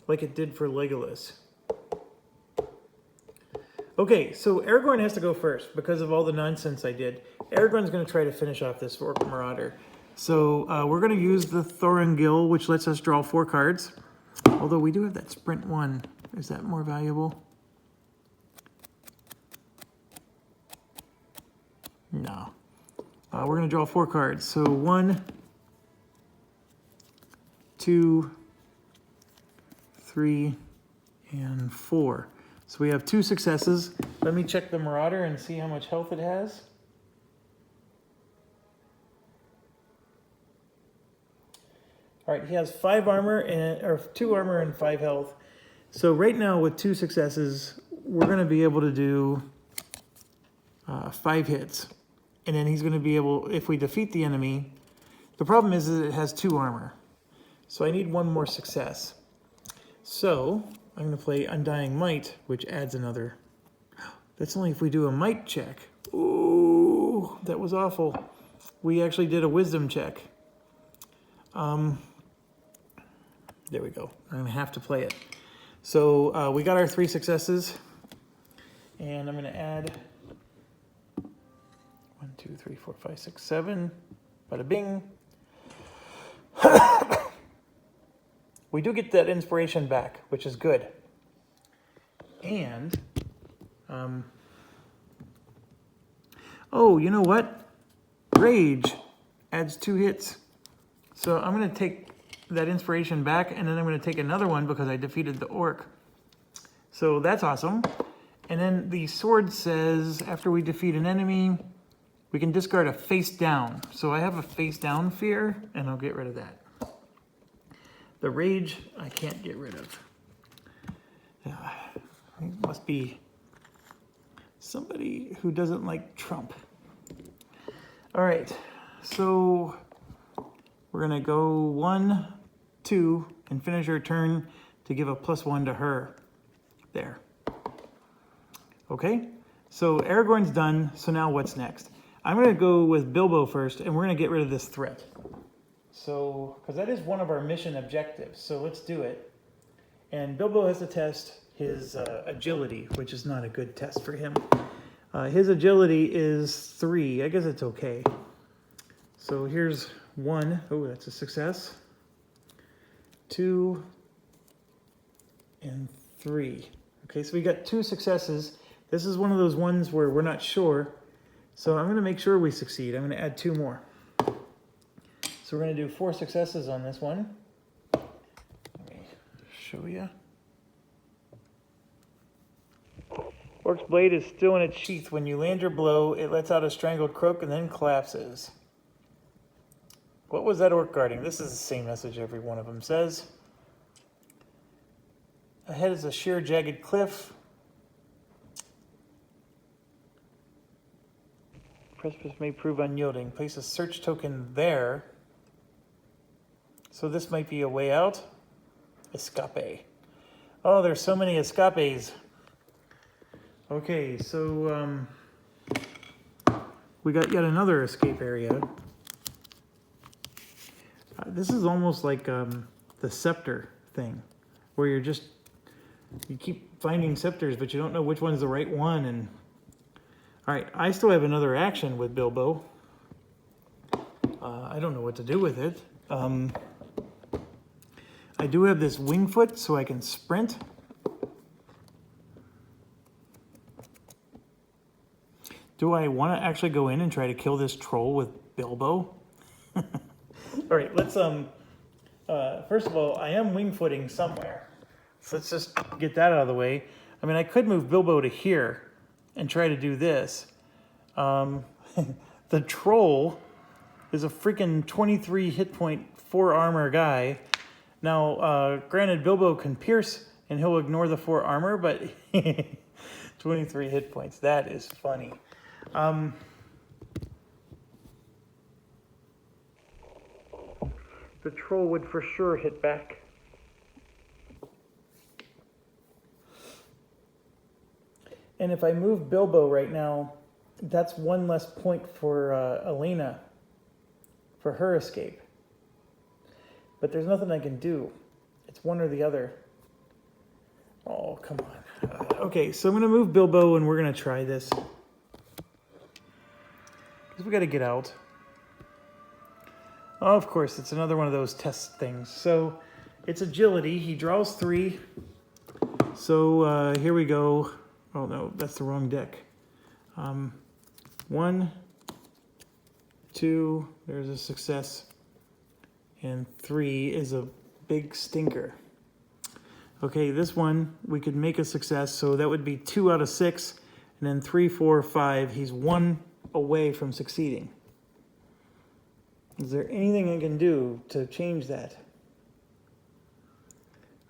like it did for Legolas. Okay, so Aragorn has to go first because of all the nonsense I did. Aragorn's going to try to finish off this Orc Marauder. So we're going to use the Thorongil, which lets us draw 4 cards. Although we do have that Sprint 1. Is that more valuable? No. We're going to draw 4 cards. So 1, 2, 3, and 4. So we have 2 successes. Let me check the Marauder and see how much health it has. All right, he has 5 armor or 2 armor and 5 health. So right now with 2 successes, we're going to be able to do 5 hits. And then he's going to be able, if we defeat the enemy, the problem is that it has 2 armor. So I need 1 more success. So I'm going to play Undying Might, which adds another. That's only if we do a might check. Ooh, that was awful. We actually did a wisdom check. There we go. I'm going to have to play it. So we got our 3 successes. And I'm going to add 1, 2, 3, 4, 5, 6, 7. Bada bing. We do get that inspiration back, which is good. And, oh, you know what? Rage adds 2 hits. So I'm going to take that inspiration back, and then I'm going to take another one because I defeated the orc. So that's awesome. And then the sword says, after we defeat an enemy, we can discard a face down. So I have a face down fear, and I'll get rid of that. The rage, I can't get rid of. It must be somebody who doesn't like Trump. All right, so we're gonna go 1, 2, and finish our turn to give a +1 to her. There. Okay, so Aragorn's done, so now what's next? I'm gonna go with Bilbo first, and we're gonna get rid of this threat. So, because that is one of our mission objectives, so let's do it. And Bilbo has to test his agility, which is not a good test for him. His agility is 3. I guess it's okay. So here's 1. Oh, that's a success. 2 and 3. Okay, so we got 2 successes. This is one of those ones where we're not sure. So I'm going to make sure we succeed. I'm going to add 2 more. So we're going to do 4 successes on this one. Let me show you. Orc's blade is still in its sheath. When you land your blow, it lets out a strangled croak and then collapses. What was that orc guarding? This is the same message every one of them says. Ahead is a sheer, jagged cliff. Precipice may prove unyielding. Place a search token there. So this might be a way out. Escape. Oh, there's so many escapes. Okay, so we got yet another escape area. This is almost like the scepter thing, where you keep finding scepters, but you don't know which one's the right one. And all right, I still have another action with Bilbo. I don't know what to do with it. I do have this wing foot, so I can sprint. Do I want to actually go in and try to kill this troll with Bilbo? All right, let's, first of all, I am wing footing somewhere. So let's just get that out of the way. I mean, I could move Bilbo to here and try to do this. The troll is a freaking 23 hit point, 4 armor guy. Now, granted, Bilbo can pierce and he'll ignore the 4 armor, but 23 hit points, that is funny. The troll would for sure hit back. And if I move Bilbo right now, that's 1 less point for Elena for her escape. But there's nothing I can do. It's one or the other. Oh, come on. Okay, so I'm going to move Bilbo and we're going to try this. Because we got to get out. Oh, of course, it's another one of those test things. So it's agility. He draws 3. So here we go. Oh, no, that's the wrong deck. 1, 2, there's a success. And 3 is a big stinker. Okay, this one, we could make a success, so that would be 2 out of 6, and then 3, 4, 5. He's 1 away from succeeding. Is there anything I can do to change that?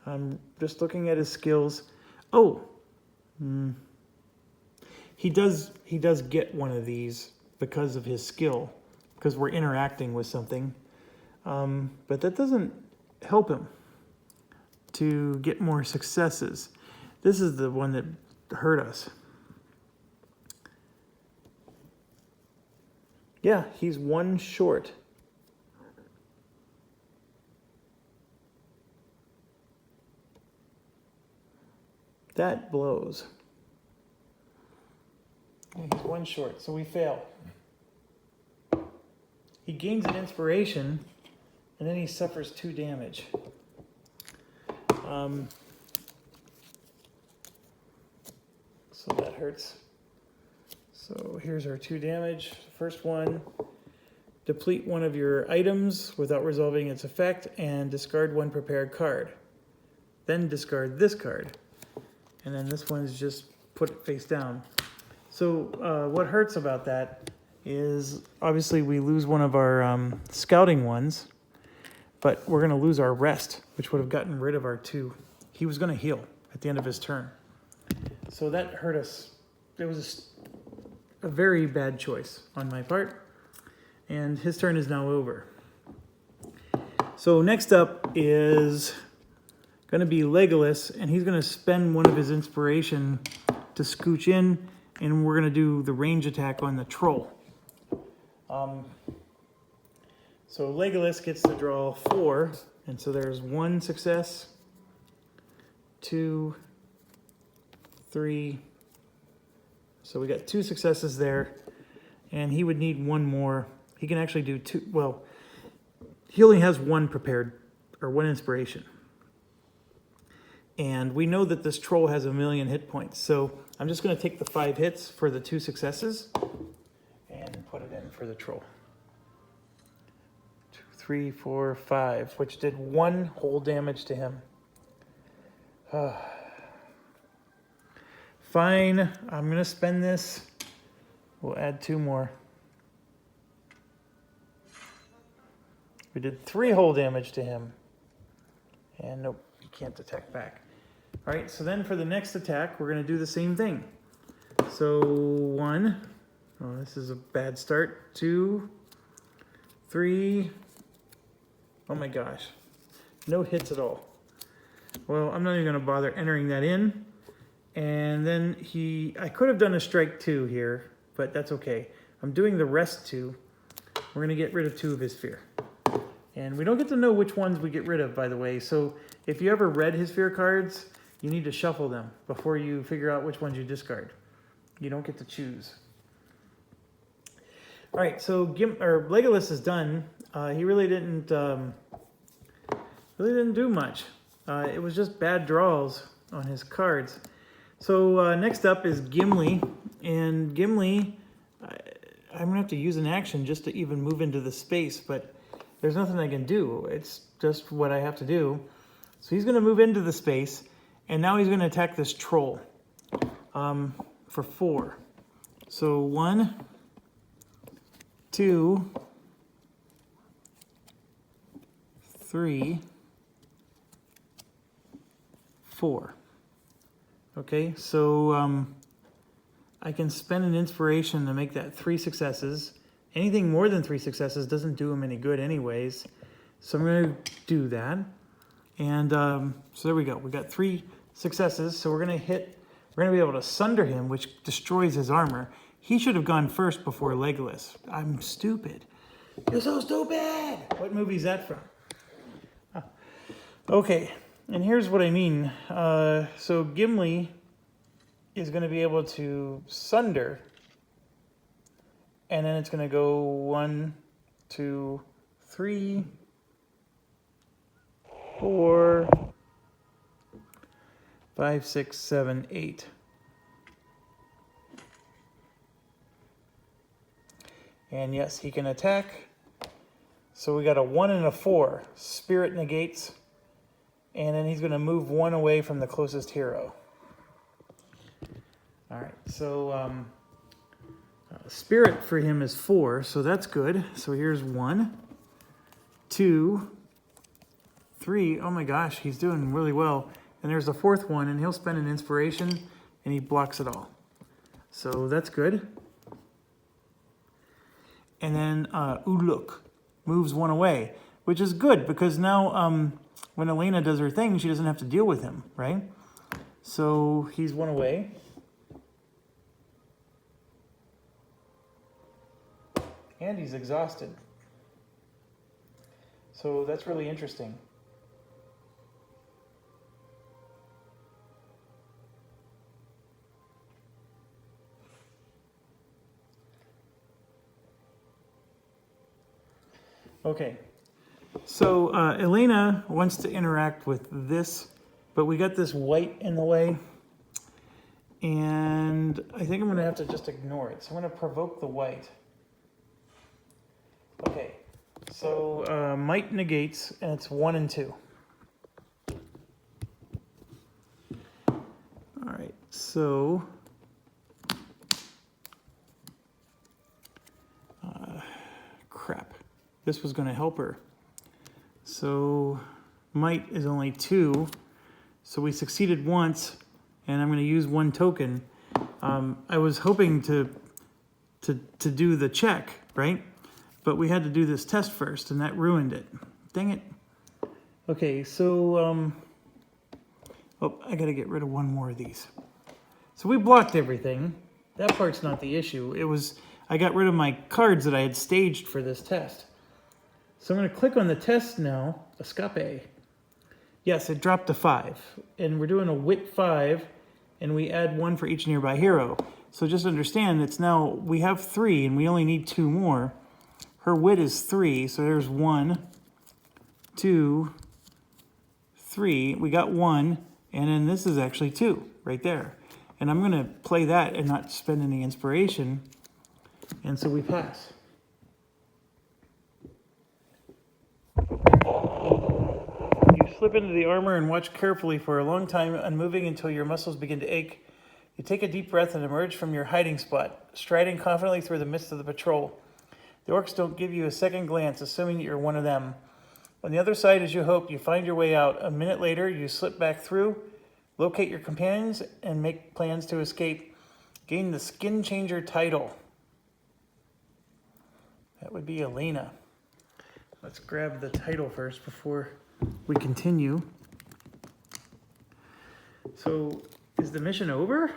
I'm just looking at his skills. Oh, he does get one of these because of his skill, because we're interacting with something. But that doesn't help him to get more successes. This is the one that hurt us. Yeah, he's 1 short. That blows. He's 1 short, so we fail. He gains an inspiration, and then he suffers 2 damage. So that hurts. So here's our 2 damage. First one, deplete 1 of your items without resolving its effect, and discard 1 prepared card. Then discard this card. And then this one is just put it face down. So what hurts about that is obviously we lose one of our scouting ones, but we're going to lose our rest, which would have gotten rid of our 2. He was going to heal at the end of his turn. So that hurt us. It was a very bad choice on my part, and his turn is now over. So next up is going to be Legolas, and he's going to spend 1 of his inspiration to scooch in, and we're going to do the range attack on the troll. So Legolas gets to draw 4, and so there's 1 success, 2, 3. So we got 2 successes there, and he would need 1 more. He can actually do 2. Well, he only has 1 prepared, or 1 inspiration. And we know that this troll has 1,000,000 hit points. So I'm just going to take the 5 hits for the 2 successes and put it in for the troll. 2, 3, 4, 5, which did 1 whole damage to him. Fine, I'm going to spend this. We'll add 2 more. We did 3 whole damage to him. And nope, he can't attack back. All right, so then for the next attack, we're going to do the same thing. So 1. Oh, this is a bad start. 2, 3. Oh my gosh. No hits at all. Well, I'm not even going to bother entering that in. And then I could have done a strike 2 here, but that's okay. I'm doing the rest 2. We're going to get rid of 2 of his fear. And we don't get to know which ones we get rid of, by the way. So if you ever read his fear cards, you need to shuffle them before you figure out which ones you discard. You don't get to choose. All right, so Legolas is done. He really didn't do much. It was just bad draws on his cards. So next up is Gimli, and Gimli, I'm gonna have to use an action just to even move into the space, but there's nothing I can do. It's just what I have to do. So he's gonna move into the space, and now he's gonna attack this troll for 4. So 1, 2, 3, 4. Okay, so I can spend an inspiration to make that 3 successes. Anything more than 3 successes doesn't do him any good anyways. So I'm going to do that. And so there we go. We got 3 successes. So we're going to be able to sunder him, which destroys his armor. He should have gone first before Legolas. I'm stupid. You're so stupid! What movie is that from? Oh. Okay, and here's what I mean. So Gimli is going to be able to sunder, and then it's going to go 1, 2, 3, 4, 5, 6, 7, 8. And yes, he can attack. So we got a 1 and a 4. Spirit negates. and then he's going to move 1 away from the closest hero. All right, so spirit for him is 4, so that's good. So here's 1, 2, 3. Oh my gosh, he's doing really well. And there's the 4th one, and he'll spend an inspiration, and he blocks it all. So that's good. And then Uluk moves 1 away, which is good because now when Elena does her thing, she doesn't have to deal with him, right? So he's 1 away. And he's exhausted. So that's really interesting. Okay, so Elena wants to interact with this, but we got this white in the way, and I think I'm going to have to just ignore it. So I'm going to provoke the white. Okay, so might negates, and it's 1 and 2. All right, so crap. This was going to help her. So might is only 2. So we succeeded once, and I'm going to use 1 token. I was hoping to do the check, right? But we had to do this test first, and that ruined it. Dang it. Okay, so oh, I got to get rid of 1 more of these. So we blocked everything. That part's not the issue. It was I got rid of my cards that I had staged for this test. So I'm going to click on the test now, escape. Yes, it dropped to 5. And we're doing a wit 5, and we add 1 for each nearby hero. So just understand, it's now, we have 3, and we only need 2 more. Her wit is 3, so there's 1, 2, 3. We got 1, and then this is actually 2, right there. And I'm going to play that and not spend any inspiration. And so we pass. You slip into the armor and watch carefully for a long time, unmoving until your muscles begin to ache. You take a deep breath and emerge from your hiding spot, striding confidently through the midst of the patrol. The orcs don't give you a second glance, assuming that you're one of them. On the other side, as you hoped, you find your way out. A minute later, you slip back through, locate your companions, and make plans to escape. Gain the Skin Changer title. That would be Elena. Let's grab the title first before we continue. So, is the mission over?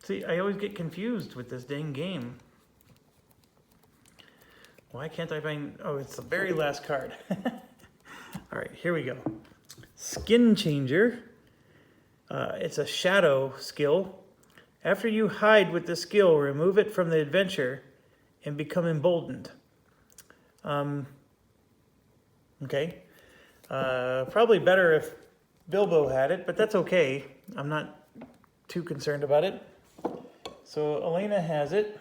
See, I always get confused with this dang game. Why can't I find... Oh, it's the very last card. All right, here we go. Skin Changer. It's a shadow skill. After you hide with the skill, remove it from the adventure and become emboldened. Okay. Probably better if Bilbo had it, but that's okay. I'm not too concerned about it. So Elena has it.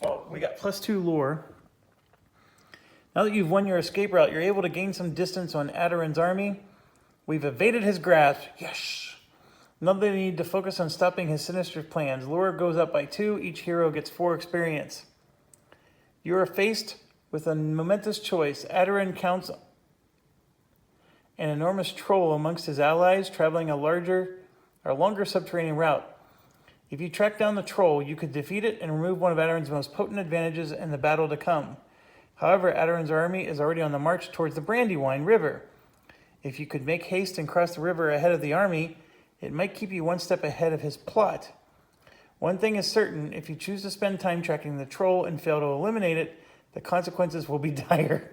Oh, we got +2 lore. Now that you've won your escape route, you're able to gain some distance on Adarin's army. We've evaded his grasp. Yes! Now they need to focus on stopping his sinister plans. Lore goes up by 2. Each hero gets 4 experience. You are faced with a momentous choice. Adarin counts an enormous troll amongst his allies, traveling a longer subterranean route. If you track down the troll, you could defeat it and remove one of Adarin's most potent advantages in the battle to come. However, Adarin's army is already on the march towards the Brandywine River. If you could make haste and cross the river ahead of the army, it might keep you one step ahead of his plot. One thing is certain, if you choose to spend time tracking the troll and fail to eliminate it, the consequences will be dire.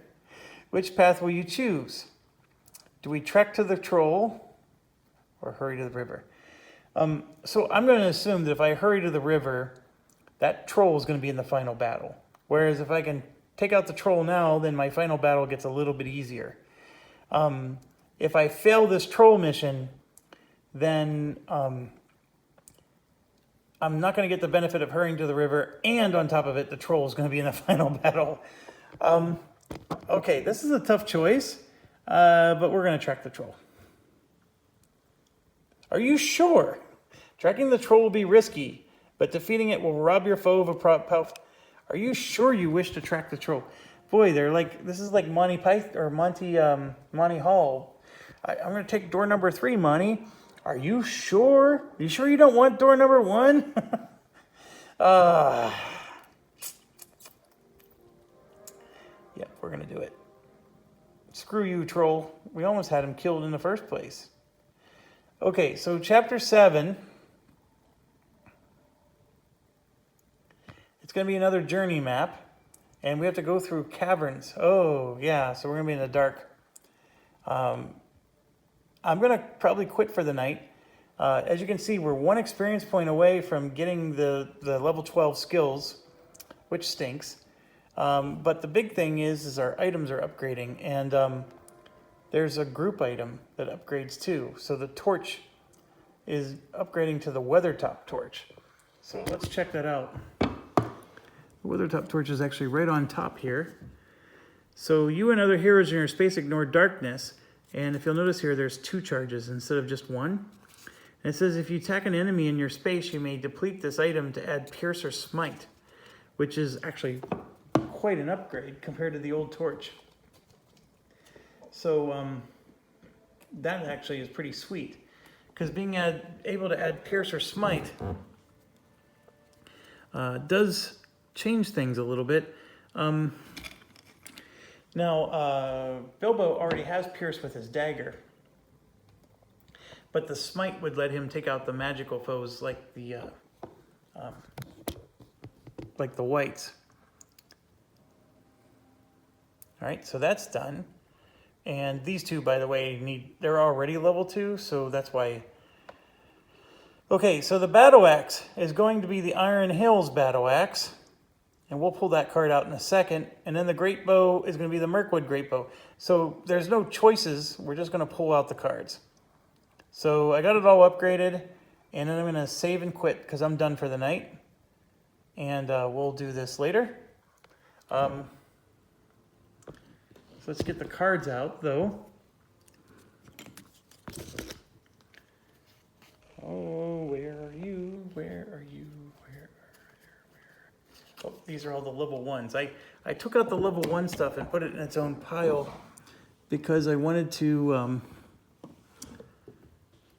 Which path will you choose? Do we trek to the troll or hurry to the river? So I'm going to assume that if I hurry to the river, that troll is going to be in the final battle. Whereas if I can take out the troll now, then my final battle gets a little bit easier. If I fail this troll mission, then I'm not going to get the benefit of hurrying to the river, and on top of it, the troll is going to be in the final battle. Okay, this is a tough choice, but we're going to track the troll. Are you sure? Tracking the troll will be risky, but defeating it will rob your foe of a powerful... Are you sure you wish to track the troll? Boy, they're like, this is like Monty Python or Monty Hall. I'm going to take door number 3, Monty. Are you sure? Are you sure you don't want door number 1? Yep, we're going to do it. Screw you, troll. We almost had him killed in the first place. Okay, so chapter 7. It's going to be another journey map. And we have to go through caverns. Oh, yeah, so we're going to be in the dark. I'm going to probably quit for the night. As you can see, we're 1 experience point away from getting the level 12 skills, which stinks. But the big thing is our items are upgrading. And there's a group item that upgrades too. So the torch is upgrading to the Weathertop torch. So let's check that out. The Weathertop torch is actually right on top here. So you and other heroes in your space ignore darkness. And if you'll notice here, there's 2 charges instead of just 1. And it says if you attack an enemy in your space, you may deplete this item to add Pierce or Smite, which is actually quite an upgrade compared to the old torch. So that actually is pretty sweet, because being able to add Pierce or Smite does change things a little bit. Now, Bilbo already has Pierce with his dagger, but the Smite would let him take out the magical foes like the whites. All right, so that's done. And these 2, by the way, they're already level 2, so that's why. Okay, so the Battle Axe is going to be the Iron Hills Battle Axe. And we'll pull that card out in a second. And then the Great Bow is going to be the Mirkwood Great Bow. So there's no choices. We're just going to pull out the cards. So I got it all upgraded. And then I'm going to save and quit because I'm done for the night. And we'll do this later. So let's get the cards out, though. Oh, where are you? Where are you? Oh, these are all the level 1s. I took out the level 1 stuff and put it in its own pile because I wanted to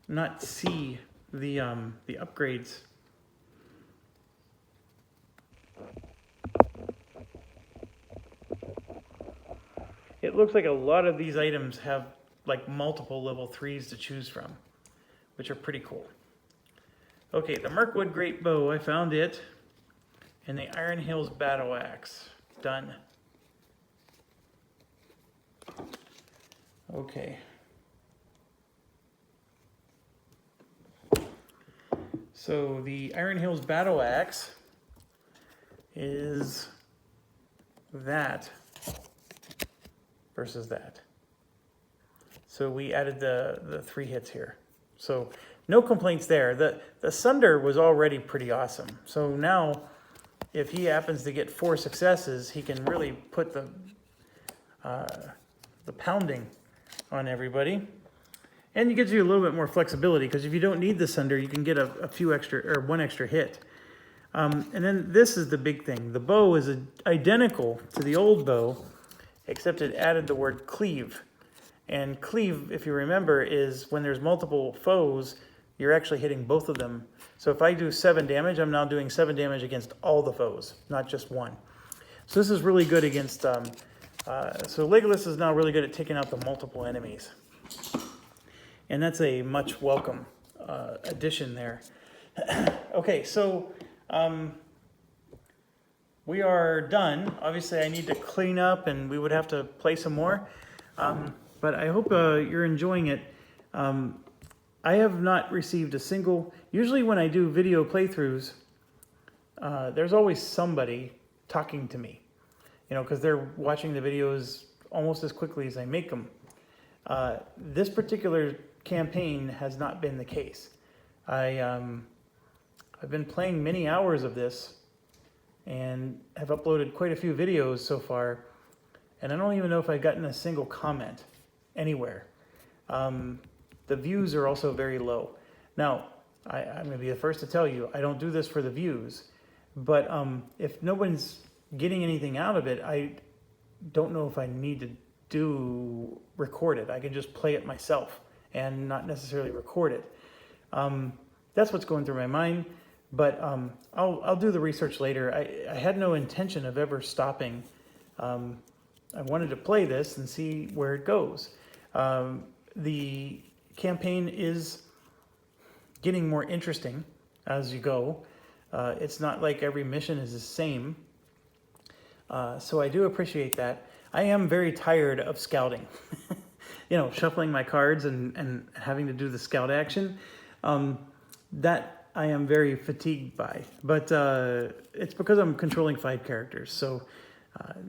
not see the upgrades. It looks like a lot of these items have like multiple level 3s to choose from, which are pretty cool. Okay, the Mirkwood Great Bow, I found it. And the Iron Hills Battle Axe. Done. Okay. So the Iron Hills Battle Axe is that versus that. So we added the 3 hits here. So no complaints there. The Sunder was already pretty awesome. So now, if he happens to get 4 successes, he can really put the pounding on everybody. And it gives you a little bit more flexibility, because if you don't need the Sunder, you can get a few extra, or 1 extra hit. And then this is the big thing. The bow is identical to the old bow, except it added the word cleave. And cleave, if you remember, is when there's multiple foes, you're actually hitting both of them. So if I do 7 damage, I'm now doing 7 damage against all the foes, not just 1. So this is really good against, so Legolas is now really good at taking out the multiple enemies. And that's a much welcome addition there. Okay, so we are done. Obviously I need to clean up and we would have to play some more. But I hope you're enjoying it. I have not received a single, usually when I do video playthroughs, there's always somebody talking to me, because they're watching the videos almost as quickly as I make them. This particular campaign has not been the case. I've been playing many hours of this and have uploaded quite a few videos so far, and I don't even know if I've gotten a single comment anywhere. The views are also very low. Now, I'm going to be the first to tell you, I don't do this for the views, but if no one's getting anything out of it, I don't know if I need to record it. I can just play it myself and not necessarily record it. That's what's going through my mind, but I'll do the research later. I had no intention of ever stopping. I wanted to play this and see where it goes. The campaign is getting more interesting as you go. It's not like every mission is the same. So I do appreciate that. I am very tired of scouting. You know, shuffling my cards and having to do the scout action. That I am very fatigued by. But it's because I'm controlling 5 characters. So,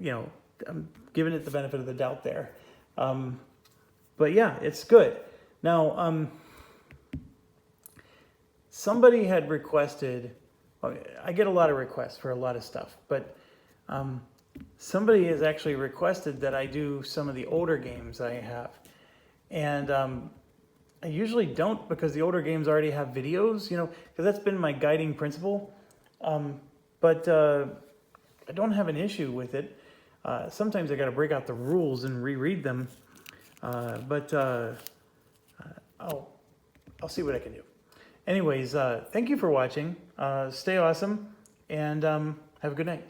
you know, I'm giving it the benefit of the doubt there. But yeah, it's good. Now, somebody had requested, I get a lot of requests for a lot of stuff, but somebody has actually requested that I do some of the older games I have. And I usually don't, because the older games already have videos, you know, because that's been my guiding principle. But I don't have an issue with it. Sometimes I got to break out the rules and reread them. But I'll see what I can do. Anyways, thank you for watching. Stay awesome, and have a good night.